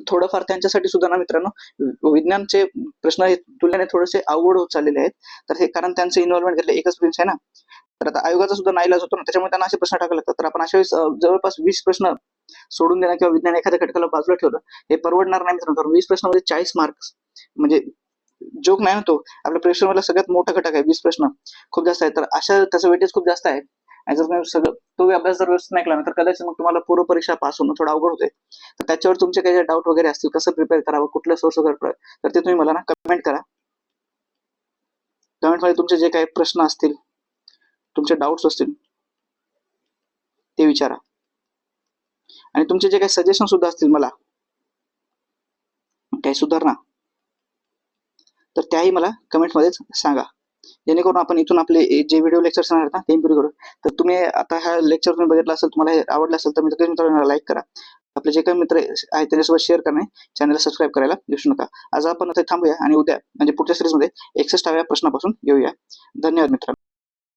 थोडंफार त्यांच्यासाठी सुद्धा ना मित्रांनो विज्ञानचे प्रश्न हे तुलनेने थोडेसे अवघड होत चाललेले आहेत. तर हे कारण त्यांचं इन्व्हॉल्वमेंट घेतलं, एकच प्रिलिम्स आहे ना, तर आता आयोगाचा सुद्धा नाईलाज होतो ना, त्याच्यामुळे त्यांना असे प्रश्न टाकावे लागतात. तर आपण अशा वेळेस जवळपास 20 प्रश्न सोडून देणं किंवा विज्ञान एखाद्या घटकाला बाजूला ठेवलं हे परवडणार नाही मित्रांनो. कारण 20 प्रश्नामध्ये 40 मार्क्स म्हणजे जोक नाही ना तो. आपल्या परीक्षेमधला सगळ्यात मोठा घटक आहे, 20 प्रश्न खूप जास्त आहे. तर अशा त्याचं वेटेज खूप जास्त आहे. आणि जर तुम्ही सगळं तो अभ्यास जर व्यवस्थित नाही केला ना, तर कदाचित मग तुम्हाला पूर्व परीक्षा पास होणं थोडं अवघड होते. तर त्याच्यावर तुमचे काही डाऊट वगैरे असतील, कसं प्रिपेअर करावं, कुठल्या सोर्स वगैरे, तर ते तुम्ही मला ना कमेंट करा. कमेंटमध्ये तुमचे जे काही प्रश्न असतील, तुमचे डाऊट्स असतील ते विचारा. आणि तुमचे जे काही सजेशन सुद्धा असतील मला काही सुधारणा, तर त्याही मला कमेंटमध्येच सांगा, जेणेकरून आपण इथून आपले जे व्हिडिओ लेक्चर्स आहेत ना ते इम्प्रूव्ह करू. तर तुम्ही आता हा लेक्चर तुम्ही बघितला असेल, तुम्हाला हे आवडलं असेल, तर मित्रांनो लाईक करा, आपले जे काही मित्र आहेत त्यांच्यासोबत शेअर करणे, चॅनलला सबस्क्राईब करायला विसरू नका. आज आपण आता थांबूया आणि उद्या म्हणजे पुढच्या सिरीजमध्ये 61व्या प्रश्नापासून घेऊया. धन्यवाद मित्रांनो.